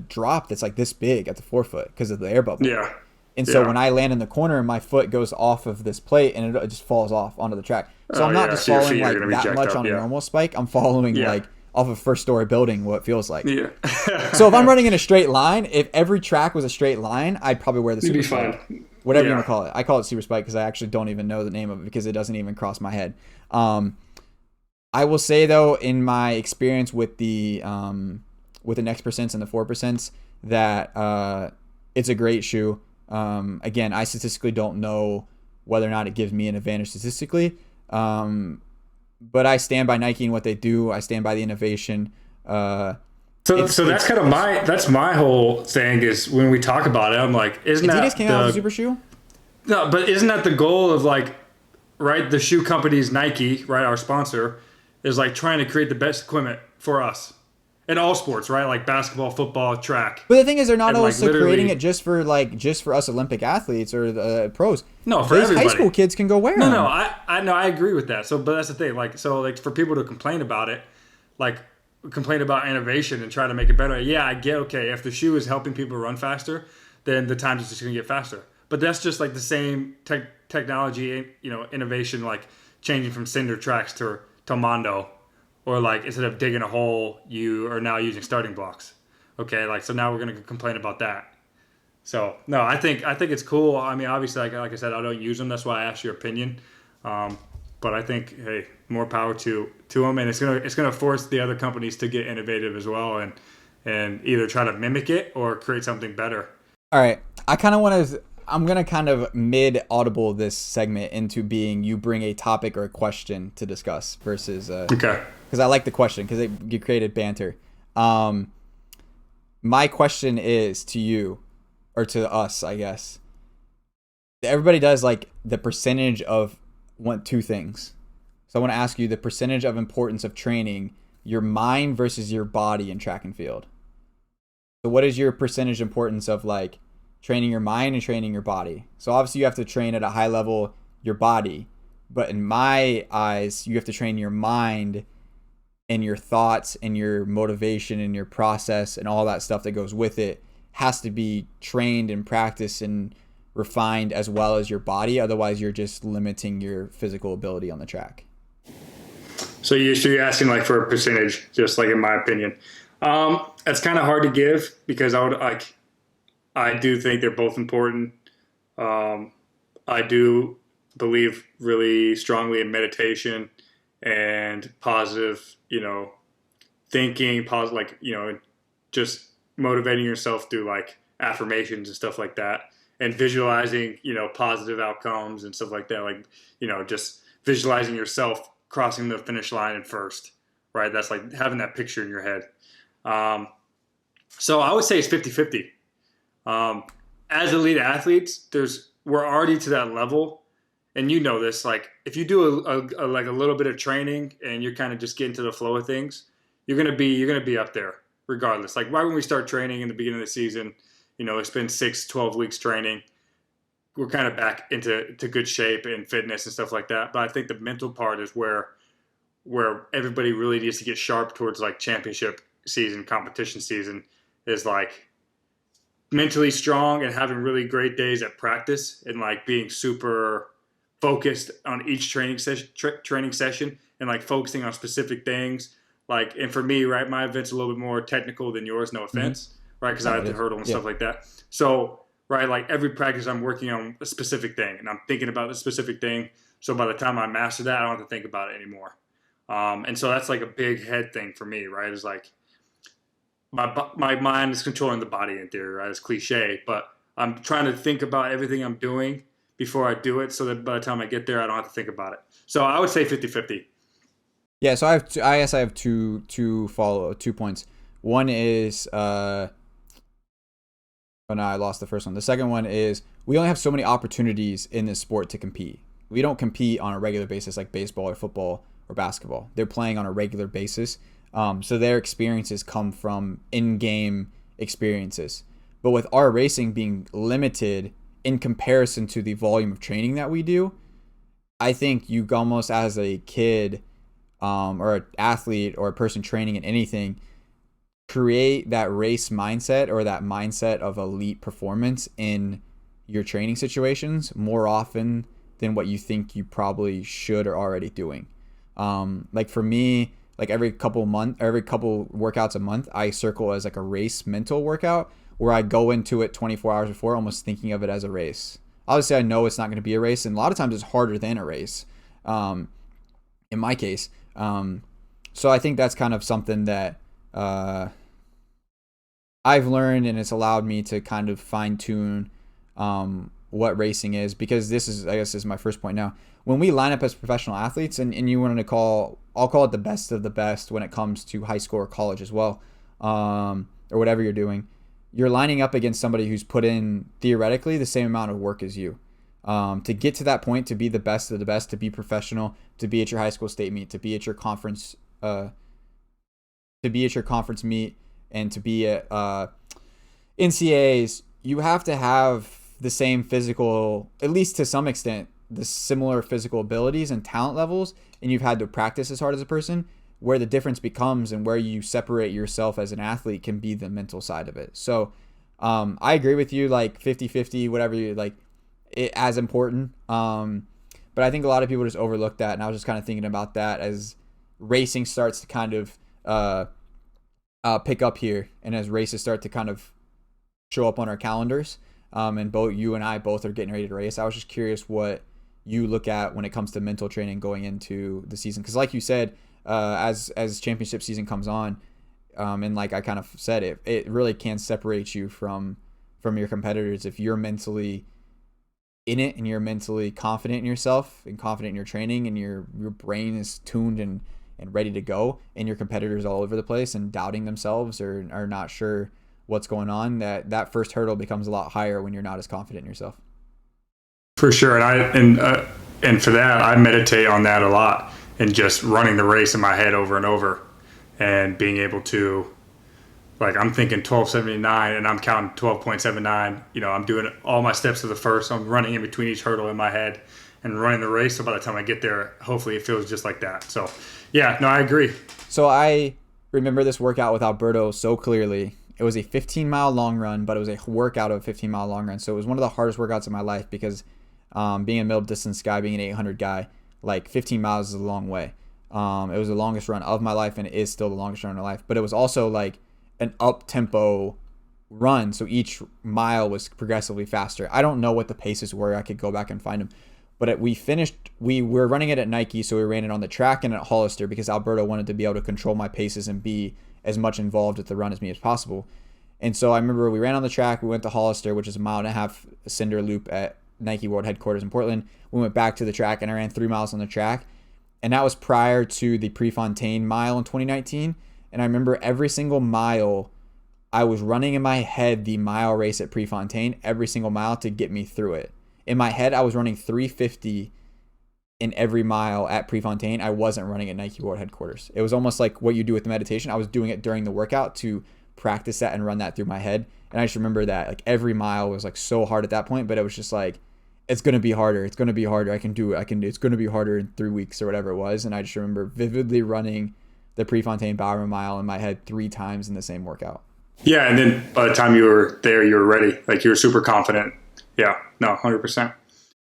drop that's like this big at the forefoot because of the air bubble. Yeah. And so when I land in the corner, my foot goes off of this plate and it just falls off onto the track. So I'm not just following like that much on a normal spike. I'm following like off a first-story building what it feels like. Yeah. So if I'm running in a straight line, if every track was a straight line, I'd probably wear the Super Spike. Fine. Whatever you want to call it. I call it Super Spike because I actually don't even know the name of it because it doesn't even cross my head. I will say though, in my experience with the Next Percents and the 4%, that it's a great shoe. Again, I statistically don't know whether or not it gives me an advantage statistically, but I stand by Nike and what they do. I stand by the innovation. So that's kind of my whole thing is when we talk about it, I'm like, isn't Adidas that came out with a super shoe? No, but isn't that the goal of like, right? The shoe company's Nike, right? Our sponsor is like trying to create the best equipment for us in all sports, right? Like basketball, football, track. But the thing is, they're not and also creating it just for us Olympic athletes or the pros. No, for everybody. High school kids can go wear them. No, I agree with that. So, but that's the thing. Like, for people to complain about it, like complain about innovation and try to make it better. Yeah, I get. Okay, if the shoe is helping people run faster, then the times is just going to get faster. But that's just like the same technology, innovation, like changing from cinder tracks to Mondo. Or like instead of digging a hole, you are now using starting blocks. Okay, like so now we're gonna complain about that. So no, I think it's cool. I mean, obviously, like I said, I don't use them. That's why I asked your opinion. But I think, hey, more power to them, and it's gonna force the other companies to get innovative as well, and either try to mimic it or create something better. All right, I'm going to kind of mid-audible this segment into being you bring a topic or a question to discuss versus... Okay. Because I like the question because you created banter. My question is to you, or to us, I guess. Everybody does like the percentage of two things. So I want to ask you the percentage of importance of training your mind versus your body in track and field. So what is your percentage importance of like training your mind and training your body? So obviously you have to train at a high level your body, but in my eyes, you have to train your mind and your thoughts and your motivation and your process and all that stuff that goes with it has to be trained and practiced and refined as well as your body. Otherwise, you're just limiting your physical ability on the track. So you're asking like for a percentage, just like in my opinion. It's kind of hard to give because I do think they're both important. I do believe really strongly in meditation and positive, thinking, positive, like, just motivating yourself through like affirmations and stuff like that, and visualizing, positive outcomes and stuff like that. Like, just visualizing yourself crossing the finish line in first, right? That's like having that picture in your head. So I would say it's 50-50. As elite athletes, we're already to that level. And you know this, like if you do a little bit of training and you're kind of just getting to the flow of things, you're gonna be up there regardless. Like right when we start training in the beginning of the season, it's been 6-12 weeks training. We're kind of back into good shape and fitness and stuff like that. But I think the mental part is where everybody really needs to get sharp towards like championship season, competition season, is like mentally strong and having really great days at practice and like being super focused on each training session and like focusing on specific things. Like, and for me, right, my event's a little bit more technical than yours, no offense, right? Because I have to hurdle and stuff like that. So, right, like every practice I'm working on a specific thing and I'm thinking about a specific thing. So by the time I master that, I don't have to think about it anymore. And so that's like a big head thing for me, right? Is like my mind is controlling the body in theory, right? It's cliche, but I'm trying to think about everything I'm doing before I do it so that by the time I get there, I don't have to think about it. So I would say 50-50. Yeah, so I guess I have two points. One is oh no, I lost the first one. The second one is we only have so many opportunities in this sport to compete. We don't compete on a regular basis like baseball or football or basketball. They're playing on a regular basis. So their experiences come from in-game experiences. But with our racing being limited in comparison to the volume of training that we do, I think you almost as a kid or an athlete or a person training in anything, create that race mindset or that mindset of elite performance in your training situations more often than what you think you probably should or already doing. Like for me, like every couple workouts a month, I circle as like a race mental workout where I go into it 24 hours before, almost thinking of it as a race. Obviously, I know it's not going to be a race, and a lot of times it's harder than a race. In my case, so I think that's kind of something that I've learned, and it's allowed me to kind of fine tune what racing is, because this is my first point now. When we line up as professional athletes, and you wanted to I'll call it the best of the best when it comes to high school or college as well, or whatever you're doing, you're lining up against somebody who's put in theoretically the same amount of work as you. To get to that point, to be the best of the best, to be professional, to be at your high school state meet, to be at your conference, meet, and to be at NCAAs, you have to have the same physical, at least to some extent, the similar physical abilities and talent levels, and you've had to practice as hard as a person. Where the difference becomes and where you separate yourself as an athlete can be the mental side of it. So I agree with you, like 50-50, whatever you like, it as important. But I think a lot of people just overlook that, and I was just kind of thinking about that as racing starts to kind of pick up here, and as races start to kind of show up on our calendars, and both you and I both are getting ready to race. I was just curious what you look at when it comes to mental training going into the season, because like you said, as championship season comes on, and like I kind of said, it really can separate you from your competitors if you're mentally in it and you're mentally confident in yourself and confident in your training, and your brain is tuned and and ready to go, and your competitors all over the place and doubting themselves or are not sure what's going on, that first hurdle becomes a lot higher when you're not as confident in yourself. For sure. And for that, I meditate on that a lot, and just running the race in my head over and over, and being able to, like, I'm thinking 1279 and I'm counting 12.79. I'm doing all my steps to the first. I'm running in between each hurdle in my head and running the race. So by the time I get there, hopefully it feels just like that. So yeah, no, I agree. So I remember this workout with Alberto so clearly. It was a 15-mile long run, but it was a workout of a 15-mile long run. So it was one of the hardest workouts of my life because being a middle distance guy, being an 800 guy, like 15 miles is a long way. It was the longest run of my life, and it is still the longest run of my life. But it was also like an up-tempo run, so each mile was progressively faster. I don't know what the paces were. I could go back and find them. But we were running it at Nike, so we ran it on the track and at Hollister because Alberto wanted to be able to control my paces and be as much involved with the run as me as possible. And so I remember we ran on the track, we went to Hollister, which is a 1.5 mile cinder loop at Nike World Headquarters in Portland. We went back to the track, and I ran 3 miles on the track. And that was prior to the Prefontaine mile in 2019. And I remember every single mile, I was running in my head the mile race at Prefontaine, every single mile to get me through it. In my head, I was running 350 in every mile at Prefontaine. I wasn't running at Nike World Headquarters. It was almost like what you do with the meditation. I was doing it during the workout to practice that and run that through my head. And I just remember that like every mile was like so hard at that point, but it was just like, it's going to be harder. It's going to be harder. I can do it. It's going to be harder in 3 weeks or whatever it was. And I just remember vividly running the Prefontaine Bowerman mile in my head 3 times in the same workout. Yeah. And then by the time you were there, you were ready. Like, you were super confident. Yeah, no, 100%.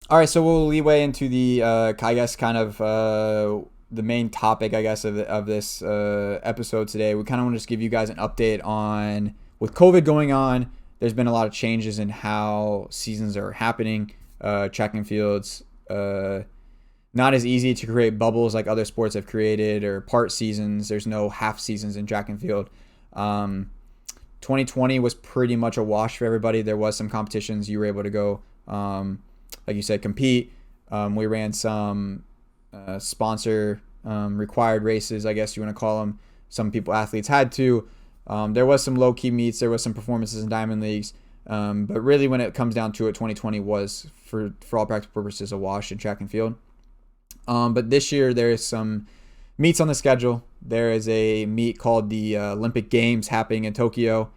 All right. So we'll leeway into the, I guess, kind of the main topic, I guess, of this episode today. We kind of want to just give you guys an update on, with COVID going on, there's been a lot of changes in how seasons are happening. Track and fields, not as easy to create bubbles like other sports have created, or part seasons. There's no half seasons in track and field. 2020 was pretty much a wash for everybody. There was some competitions you were able to go, like you said, compete. We ran some sponsor required races, I guess you want to call them. Some athletes had to. There was some low-key meets. There was some performances in Diamond Leagues. But really, when it comes down to it, 2020 was, for all practical purposes, a wash in track and field. But this year, there is some meets on the schedule. There is a meet called the Olympic Games happening in Tokyo.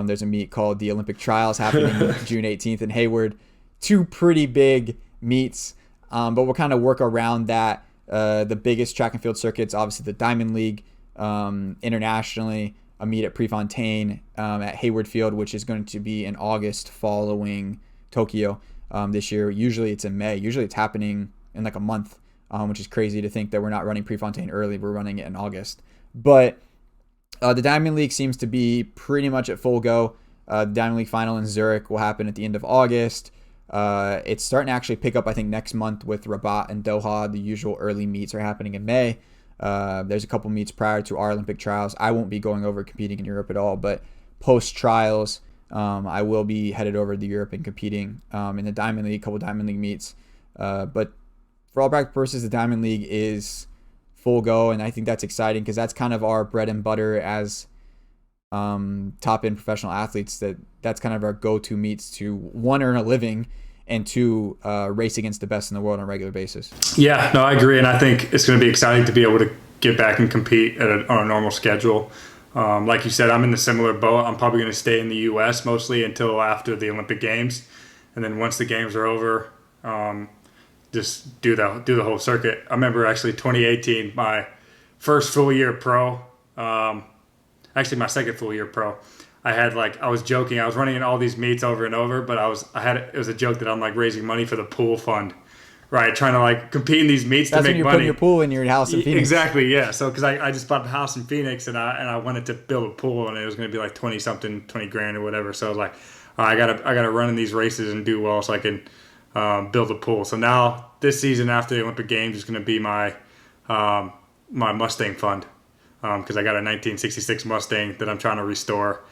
There's a meet called the Olympic Trials happening June 18th in Hayward. 2 pretty big meets, but we'll kind of work around that. The biggest track and field circuits, obviously the Diamond League, internationally, a meet at Prefontaine at Hayward Field, which is going to be in August following Tokyo this year. Usually it's in May. Usually it's happening in like a month, which is crazy to think that we're not running Prefontaine early. We're running it in August. But the Diamond League seems to be pretty much at full go. The Diamond League final in Zurich will happen at the end of August. It's starting to actually pick up, I think, next month with Rabat and Doha. The usual early meets are happening in May. There's a couple meets prior to our Olympic trials. I won't be going over competing in Europe at all, but post trials, I will be headed over to Europe and competing in the Diamond League, a couple Diamond League meets. But for all practical purposes, the Diamond League is full go, and I think that's exciting because that's kind of our bread and butter as top end professional athletes. That's kind of our go-to meets to, 1, earn a living, and 2, race against the best in the world on a regular basis. Yeah, no, I agree. And I think it's going to be exciting to be able to get back and compete on a normal schedule. Like you said, I'm in the similar boat. I'm probably going to stay in the U.S. mostly until after the Olympic Games. And then once the games are over, just do the whole circuit. I remember actually 2018, my first full year pro, actually my second full year pro. I was joking. I was running in all these meets over and over, but it was a joke that I'm like raising money for the pool fund, right? Trying to like compete in these meets to make money. That's when you're putting your pool in your house in Phoenix. Exactly, yeah. So because I just bought a house in Phoenix and I wanted to build a pool, and it was going to be like 20 grand or whatever. So I was like, I gotta run in these races and do well so I can build a pool. So now this season after the Olympic Games is going to be my Mustang fund, because I got a 1966 Mustang that I'm trying to restore.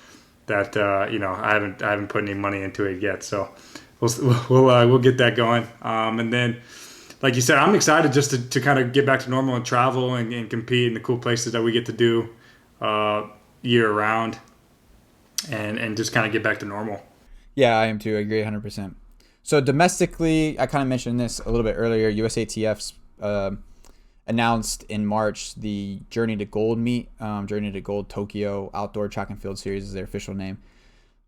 That I haven't put any money into it yet, so we'll get that going. And then like you said, I'm excited just to kind of get back to normal and travel and compete in the cool places that we get to do year round, and just kind of get back to normal. Yeah, I am too. I agree 100%. So domestically, I kind of mentioned this a little bit earlier. USATF's announced in March the Journey to Gold meet. Journey to Gold Tokyo Outdoor Track and Field Series is their official name.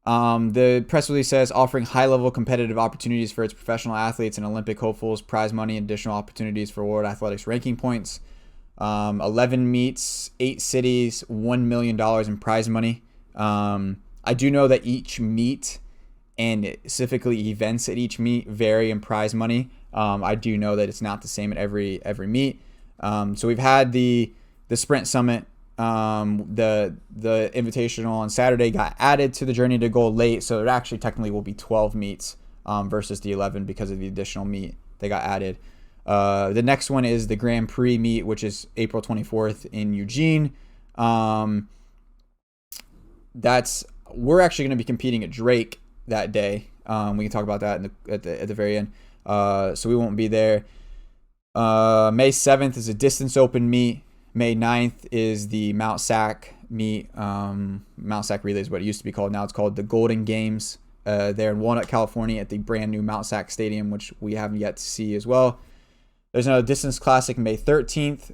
The press release says offering high-level competitive opportunities for its professional athletes and Olympic hopefuls, prize money, and additional opportunities for World Athletics ranking points. 11 meets, 8 cities, $1 million in prize money. I do know that each meet and specifically events at each meet vary in prize money. I do know that it's not the same at every meet. So we've had the Sprint Summit. The Invitational on Saturday got added to the Journey to Gold late, so it actually technically will be 12 meets versus the 11 because of the additional meet they got added. The next one is the Grand Prix meet, which is April 24th in Eugene. We're actually going to be competing at Drake that day. We can talk about that at the very end. So we won't be there. May 7th is a distance open meet. May 9th is the Mount Sac meet. Mount Sac Relay is what it used to be called. Now it's called the Golden Games. There in Walnut, California at the brand new Mount Sac Stadium, which we haven't yet to see as well. There's another distance classic May 13th.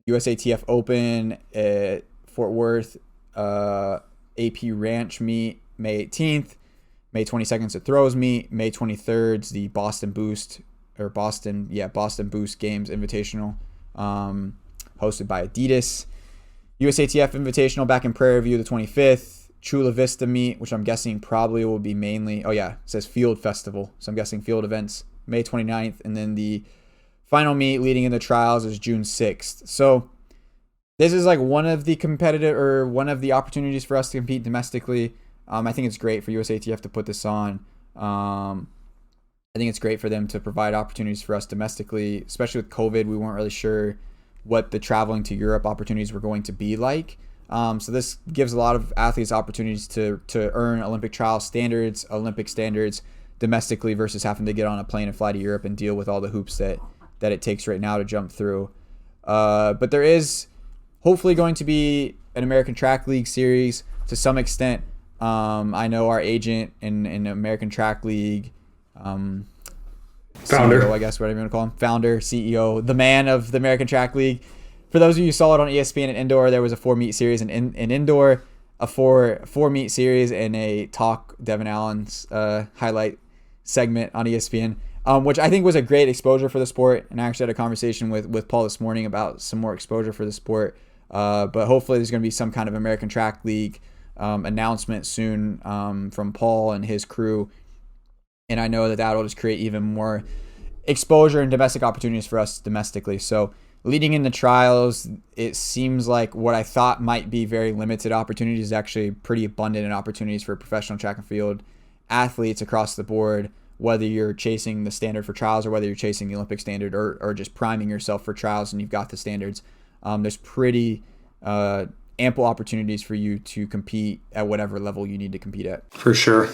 USATF Open at Fort Worth. AP Ranch meet May 18th. May 22nd is the Throws meet. May 23rd is the Boston Boost Games Invitational, hosted by Adidas. USATF Invitational back in Prairie View the 25th. Chula Vista meet, which I'm guessing probably will be mainly, it says Field Festival, so I'm guessing field events, May 29th, and then the final meet leading into trials is June 6th. So this is like one of the opportunities for us to compete domestically. I think it's great for USATF to put this on. I think it's great for them to provide opportunities for us domestically, especially with COVID. We weren't really sure what the traveling to Europe opportunities were going to be like. So this gives a lot of athletes opportunities to earn Olympic trial standards, Olympic standards domestically versus having to get on a plane and fly to Europe and deal with all the hoops that it takes right now to jump through. But there is hopefully going to be an American Track League series to some extent. I know our agent in American Track League, founder, CEO, I guess, whatever you want to call him, founder, CEO, the man of the American Track League. For those of you who saw it on ESPN and Indoor, there was a 4-meet series in Indoor, a four-meet series, and a talk Devin Allen's highlight segment on ESPN, which I think was a great exposure for the sport. And I actually had a conversation with Paul this morning about some more exposure for the sport. But hopefully there's going to be some kind of American Track League announcement soon from Paul and his crew. And I know that will just create even more exposure and domestic opportunities for us domestically. So leading into trials, it seems like what I thought might be very limited opportunities is actually pretty abundant in opportunities for professional track and field athletes across the board, whether you're chasing the standard for trials or whether you're chasing the Olympic standard or just priming yourself for trials and you've got the standards. There's pretty ample opportunities for you to compete at whatever level you need to compete at. For sure.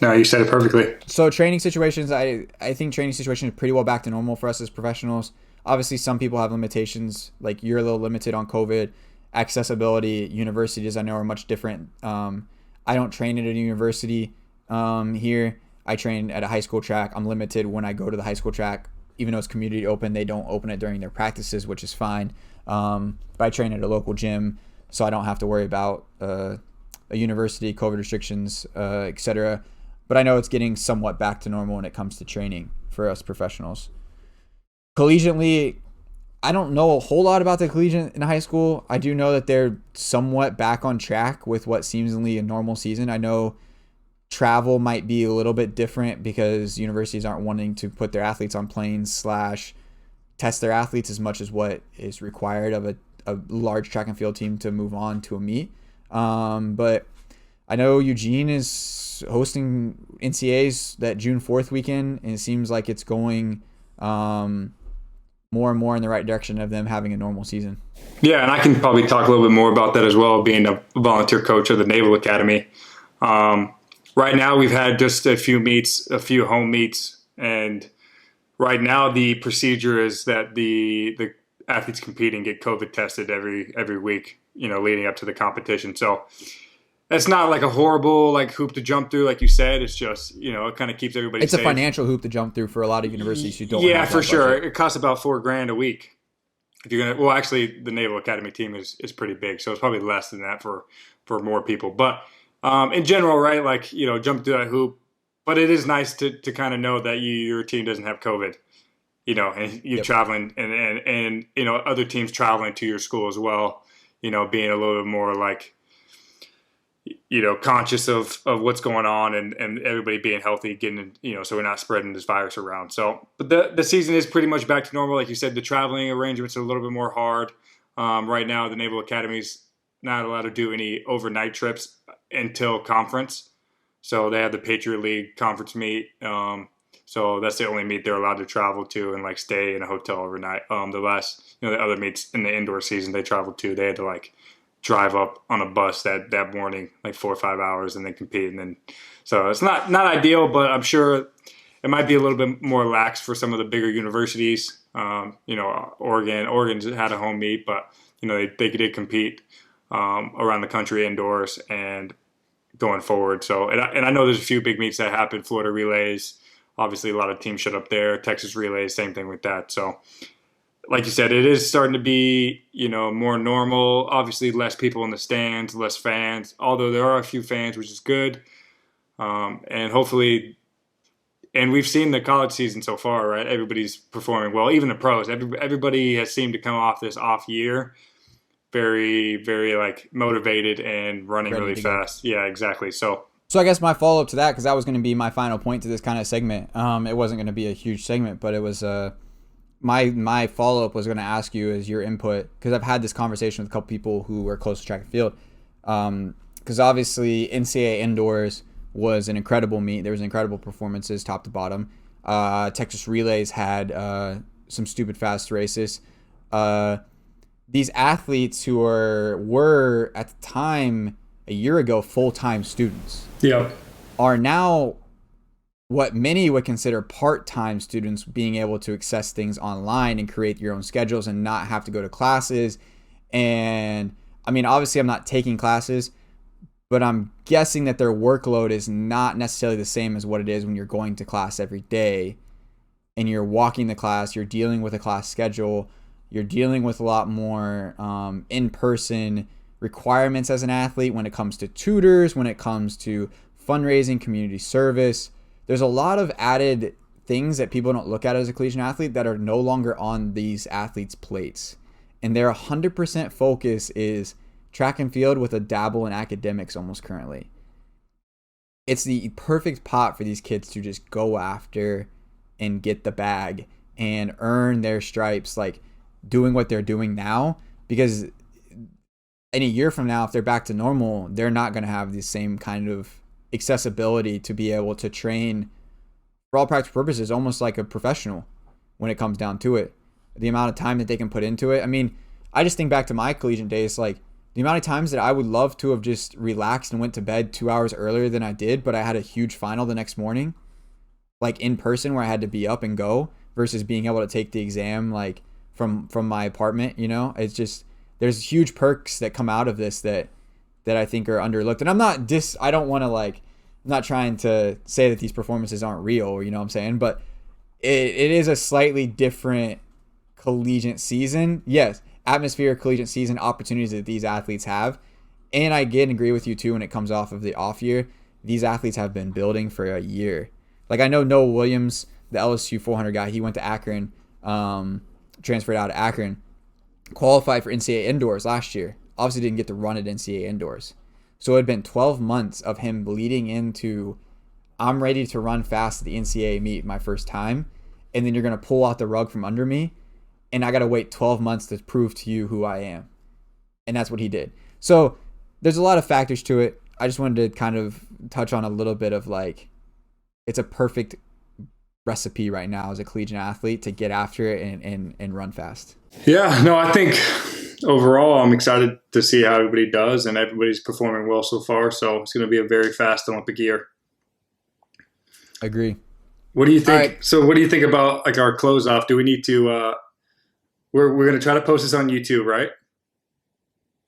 No, you said it perfectly. So training situations, I think training situations are pretty well back to normal for us as professionals. Obviously, some people have limitations, like you're a little limited on COVID. Accessibility, universities I know are much different. I don't train at a university here. I train at a high school track. I'm limited when I go to the high school track. Even though it's community open, they don't open it during their practices, which is fine. But I train at a local gym, so I don't have to worry about a university, COVID restrictions, etc. But I know it's getting somewhat back to normal when it comes to training for us professionals. Collegiately, I don't know a whole lot about the collegiate in high school. I do know that they're somewhat back on track with what seems to be a normal season. I know travel might be a little bit different because universities aren't wanting to put their athletes on planes / test their athletes as much as what is required of a large track and field team to move on to a meet. But I know Eugene is hosting NCAAs that June 4th weekend, and it seems like it's going more and more in the right direction of them having a normal season. Yeah, and I can probably talk a little bit more about that as well, being a volunteer coach of the Naval Academy. Right now, we've had just a few meets, a few home meets, and right now the procedure is that the athletes competing get COVID tested every week, leading up to the competition. So that's not like a horrible like hoop to jump through, like you said. It's just it kind of keeps everybody It's a safe. financial hoop to jump through for a lot of universities who don't Yeah, have for that sure. budget. It costs about $4,000 a week. If you're gonna, well, actually, the Naval Academy team is pretty big, so it's probably less than that for more people. But in general, right, like jump through that hoop. But it is nice to kind of know that your team doesn't have COVID, and you're Yep. traveling, and other teams traveling to your school as well. Being a little bit more like conscious of what's going on, and everybody being healthy, getting so we're not spreading this virus around. So, but the season is pretty much back to normal. Like you said, the traveling arrangements are a little bit more hard. Right now, the Naval Academy's not allowed to do any overnight trips until conference. So they have the Patriot League conference meet. So that's the only meet they're allowed to travel to and like stay in a hotel overnight. The last, the other meets in the indoor season they traveled to, they had to like drive up on a bus that morning, like 4 or 5 hours, and then compete. And then, so it's not ideal, but I'm sure it might be a little bit more lax for some of the bigger universities. Oregon's had a home meet, but they did compete around the country indoors and going forward. So, and I know there's a few big meets that happen. Florida relays, obviously a lot of teams shut up there. Texas relays, same thing with that. So, like you said, it is starting to be, more normal. Obviously, less people in the stands, less fans, although there are a few fans, which is good. And hopefully, and we've seen the college season so far, right? Everybody's performing well, even the pros. Everybody has seemed to come off this off year very, very like motivated and running Ready really to go. fast. Yeah, exactly. So, I guess my follow up to that, because that was going to be my final point to this kind of segment. It wasn't going to be a huge segment, but it was my follow up was going to ask you as your input, because I've had this conversation with a couple people who are close to track and field. Because obviously NCAA indoors was an incredible meet. There was incredible performances top to bottom. Texas relays had some stupid fast races. These athletes who were at the time a year ago full-time students yeah, are now what many would consider part-time students, being able to access things online and create your own schedules and not have to go to classes. And I mean, obviously I'm not taking classes, but I'm guessing that their workload is not necessarily the same as what it is when you're going to class every day and you're walking the class, you're dealing with a class schedule, you're dealing with a lot more in-person requirements as an athlete when it comes to tutors, when it comes to fundraising, community service. There's a lot of added things that people don't look at as a collegiate athlete that are no longer on these athletes' plates. And their 100% focus is track and field with a dabble in academics almost currently. It's the perfect pot for these kids to just go after and get the bag and earn their stripes, like doing what they're doing now, because in a year from now, if they're back to normal, they're not going to have the same kind of accessibility to be able to train for all practical purposes, almost like a professional when it comes down to it. The amount of time that they can put into it. I mean, I just think back to my collegiate days, like the amount of times that I would love to have just relaxed and went to bed 2 hours earlier than I did, but I had a huge final the next morning, like in person where I had to be up and go, versus being able to take the exam like from my apartment. It's just, there's huge perks that come out of this that I think are underlooked. And I don't want to I'm not trying to say that these performances aren't real, what I'm saying? But it is a slightly different collegiate season. Yes, atmosphere, collegiate season, opportunities that these athletes have. And I again agree with you too when it comes off of the off year. These athletes have been building for a year. Like I know Noah Williams, the LSU 400 guy, he went to Akron, transferred out of Akron, qualified for NCAA indoors last year. Obviously didn't get to run at NCAA indoors. So it had been 12 months of him leading into, I'm ready to run fast at the NCAA meet my first time, and then you're going to pull out the rug from under me, and I got to wait 12 months to prove to you who I am. And that's what he did. So there's a lot of factors to it. I just wanted to kind of touch on a little bit of it's a perfect recipe right now as a collegiate athlete to get after it and run fast. Yeah, no, I think overall I'm excited to see how everybody does, and everybody's performing well so far. So it's going to be a very fast Olympic year. Agree. What do you think? right. So what do you think about like our close off? Do we need to? We're gonna try to post this on YouTube, right?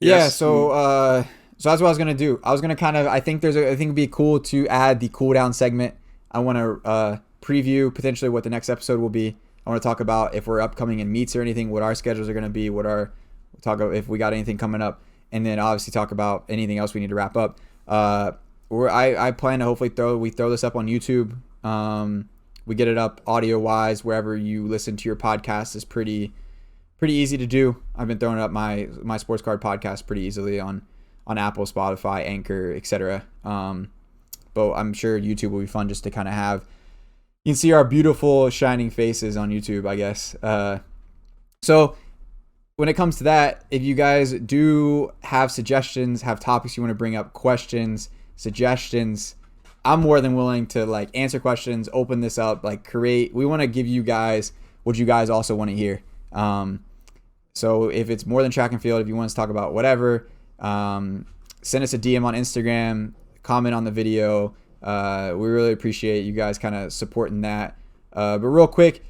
Yeah. Yes. So that's what I was gonna do. I was gonna kind of. I think it'd be cool to add the cooldown segment. I want to preview potentially what the next episode will be. I want to talk about if we're upcoming in meets or anything, what our schedules are gonna be, talk about if we got anything coming up, and then obviously talk about anything else we need to wrap up. I plan to hopefully throw this up on YouTube. We get it up audio wise wherever you listen to your podcast is pretty easy to do. I've been throwing up my sports card podcast pretty easily on Apple, Spotify, Anchor, etc. But I'm sure YouTube will be fun just to kind of have, you can see our beautiful shining faces on YouTube, I guess. So when it comes to that, if you guys do have suggestions, have topics you want to bring up, questions, suggestions, I'm more than willing to like answer questions, open this up, like create. We want to give you guys what you guys also want to hear. So if it's more than track and field, if you want us to talk about whatever, send us a DM on Instagram, comment on the video. We really appreciate you guys kind of supporting that. But real quick,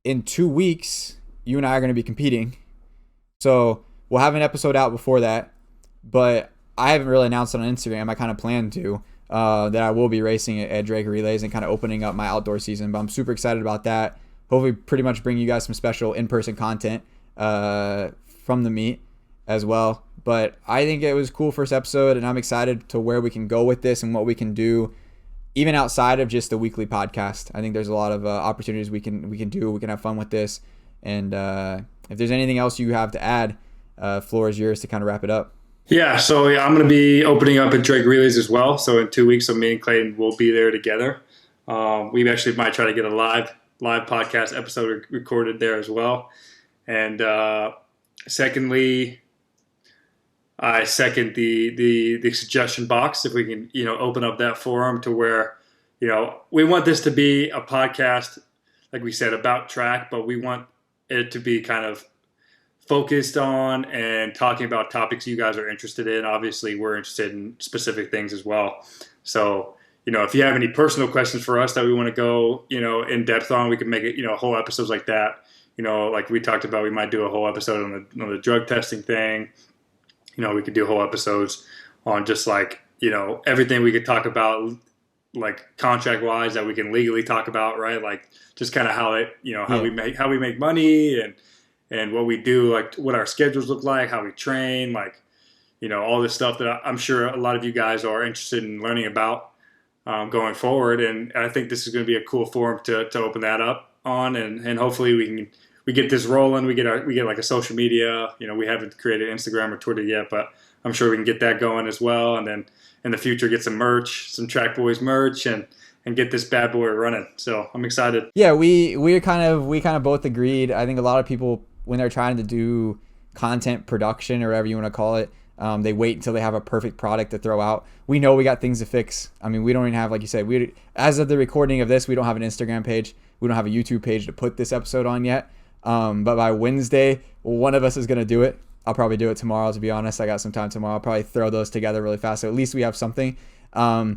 in 2 weeks, you and I are going to be competing. So we'll have an episode out before that, but I haven't really announced it on Instagram. I kind of plan to, that I will be racing at Drake Relays and kind of opening up my outdoor season, but I'm super excited about that. Hopefully pretty much bring you guys some special in-person content from the meet as well. But I think it was a cool first episode, and I'm excited to where we can go with this and what we can do even outside of just the weekly podcast. I think there's a lot of opportunities we can do. We can have fun with this. And if there's anything else you have to add, floor is yours to kind of wrap it up. Yeah, so I'm going to be opening up at Drake Relays as well. So in 2 weeks, so me and Clayton will be there together. We actually might try to get a live podcast episode recorded there as well. And secondly, I second the suggestion box. If we can, open up that forum to where, we want this to be a podcast, like we said, about track, but we want it to be kind of focused on and talking about topics you guys are interested in. Obviously, we're interested in specific things as well. So, if you have any personal questions for us that we want to go, in depth on, we can make it, whole episodes like that. Like we talked about, we might do a whole episode on the drug testing thing. We could do whole episodes on just like, everything we could talk about, like contract wise that we can legally talk about, right? Like just kind of how it, how we make money and what we do, like what our schedules look like, how we train, like, all this stuff that I'm sure a lot of you guys are interested in learning about going forward. And I think this is going to be a cool forum to open that up on, and hopefully we get this rolling. We get like a social media. We haven't created Instagram or Twitter yet, but I'm sure we can get that going as well. And then in the future, get some merch, some Track Boys merch, and get this bad boy running. So I'm excited. Yeah, we kind of both agreed. I think a lot of people, when they're trying to do content production or whatever you want to call it, they wait until they have a perfect product to throw out. We know we got things to fix. I mean, we don't even have, like you said, as of the recording of this, we don't have an Instagram page. We don't have a YouTube page to put this episode on yet. But by Wednesday, one of us is going to do it. I'll probably do it tomorrow, to be honest. I got some time tomorrow. I'll probably throw those together really fast. So at least we have something. But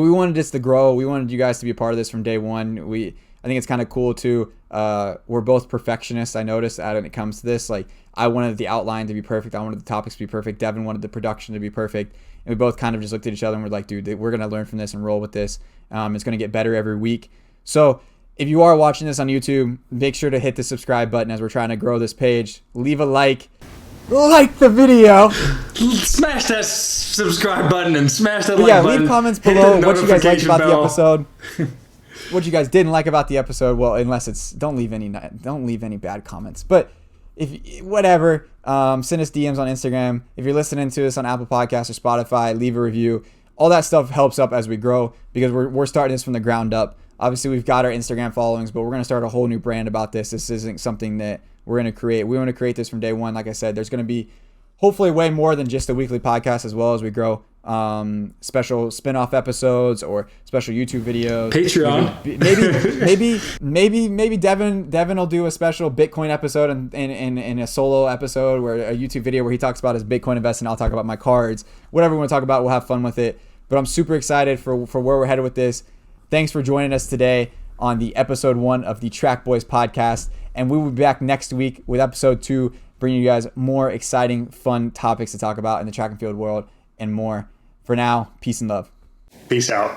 we wanted this to grow. We wanted you guys to be a part of this from day one. I think it's kind of cool too. We're both perfectionists. I noticed that when it comes to this, like I wanted the outline to be perfect. I wanted the topics to be perfect. Devin wanted the production to be perfect. And we both kind of just looked at each other and we're like, dude, we're going to learn from this and roll with this. It's going to get better every week. So if you are watching this on YouTube, make sure to hit the subscribe button as we're trying to grow this page. Leave a like the video. Smash that subscribe button and smash that like button. Leave comments below what you guys liked about the episode. What you guys didn't like about the episode. Well, unless it's don't leave any bad comments. But if whatever, send us DMs on Instagram. If you're listening to us on Apple Podcasts or Spotify, leave a review. All that stuff helps up as we grow because we're starting this from the ground up. Obviously, we've got our Instagram followings, but we're going to start a whole new brand about this. This isn't something that we're going to create. We want to create this from day one. Like I said, there's going to be hopefully way more than just a weekly podcast as well as we grow. Special spin-off episodes or special YouTube videos. Patreon. Maybe Devin will do a special Bitcoin episode and a solo episode where a YouTube video where he talks about his Bitcoin investing. I'll talk about my cards. Whatever we want to talk about, we'll have fun with it. But I'm super excited for where we're headed with this. Thanks for joining us today. on the episode 1 of the Track Boys podcast. And we will be back next week with episode 2, bringing you guys more exciting, fun topics to talk about in the track and field world and more. For now, peace and love. Peace out.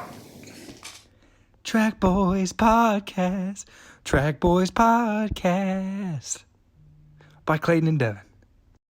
Track Boys Podcast. Track Boys Podcast. By Clayton and Devin.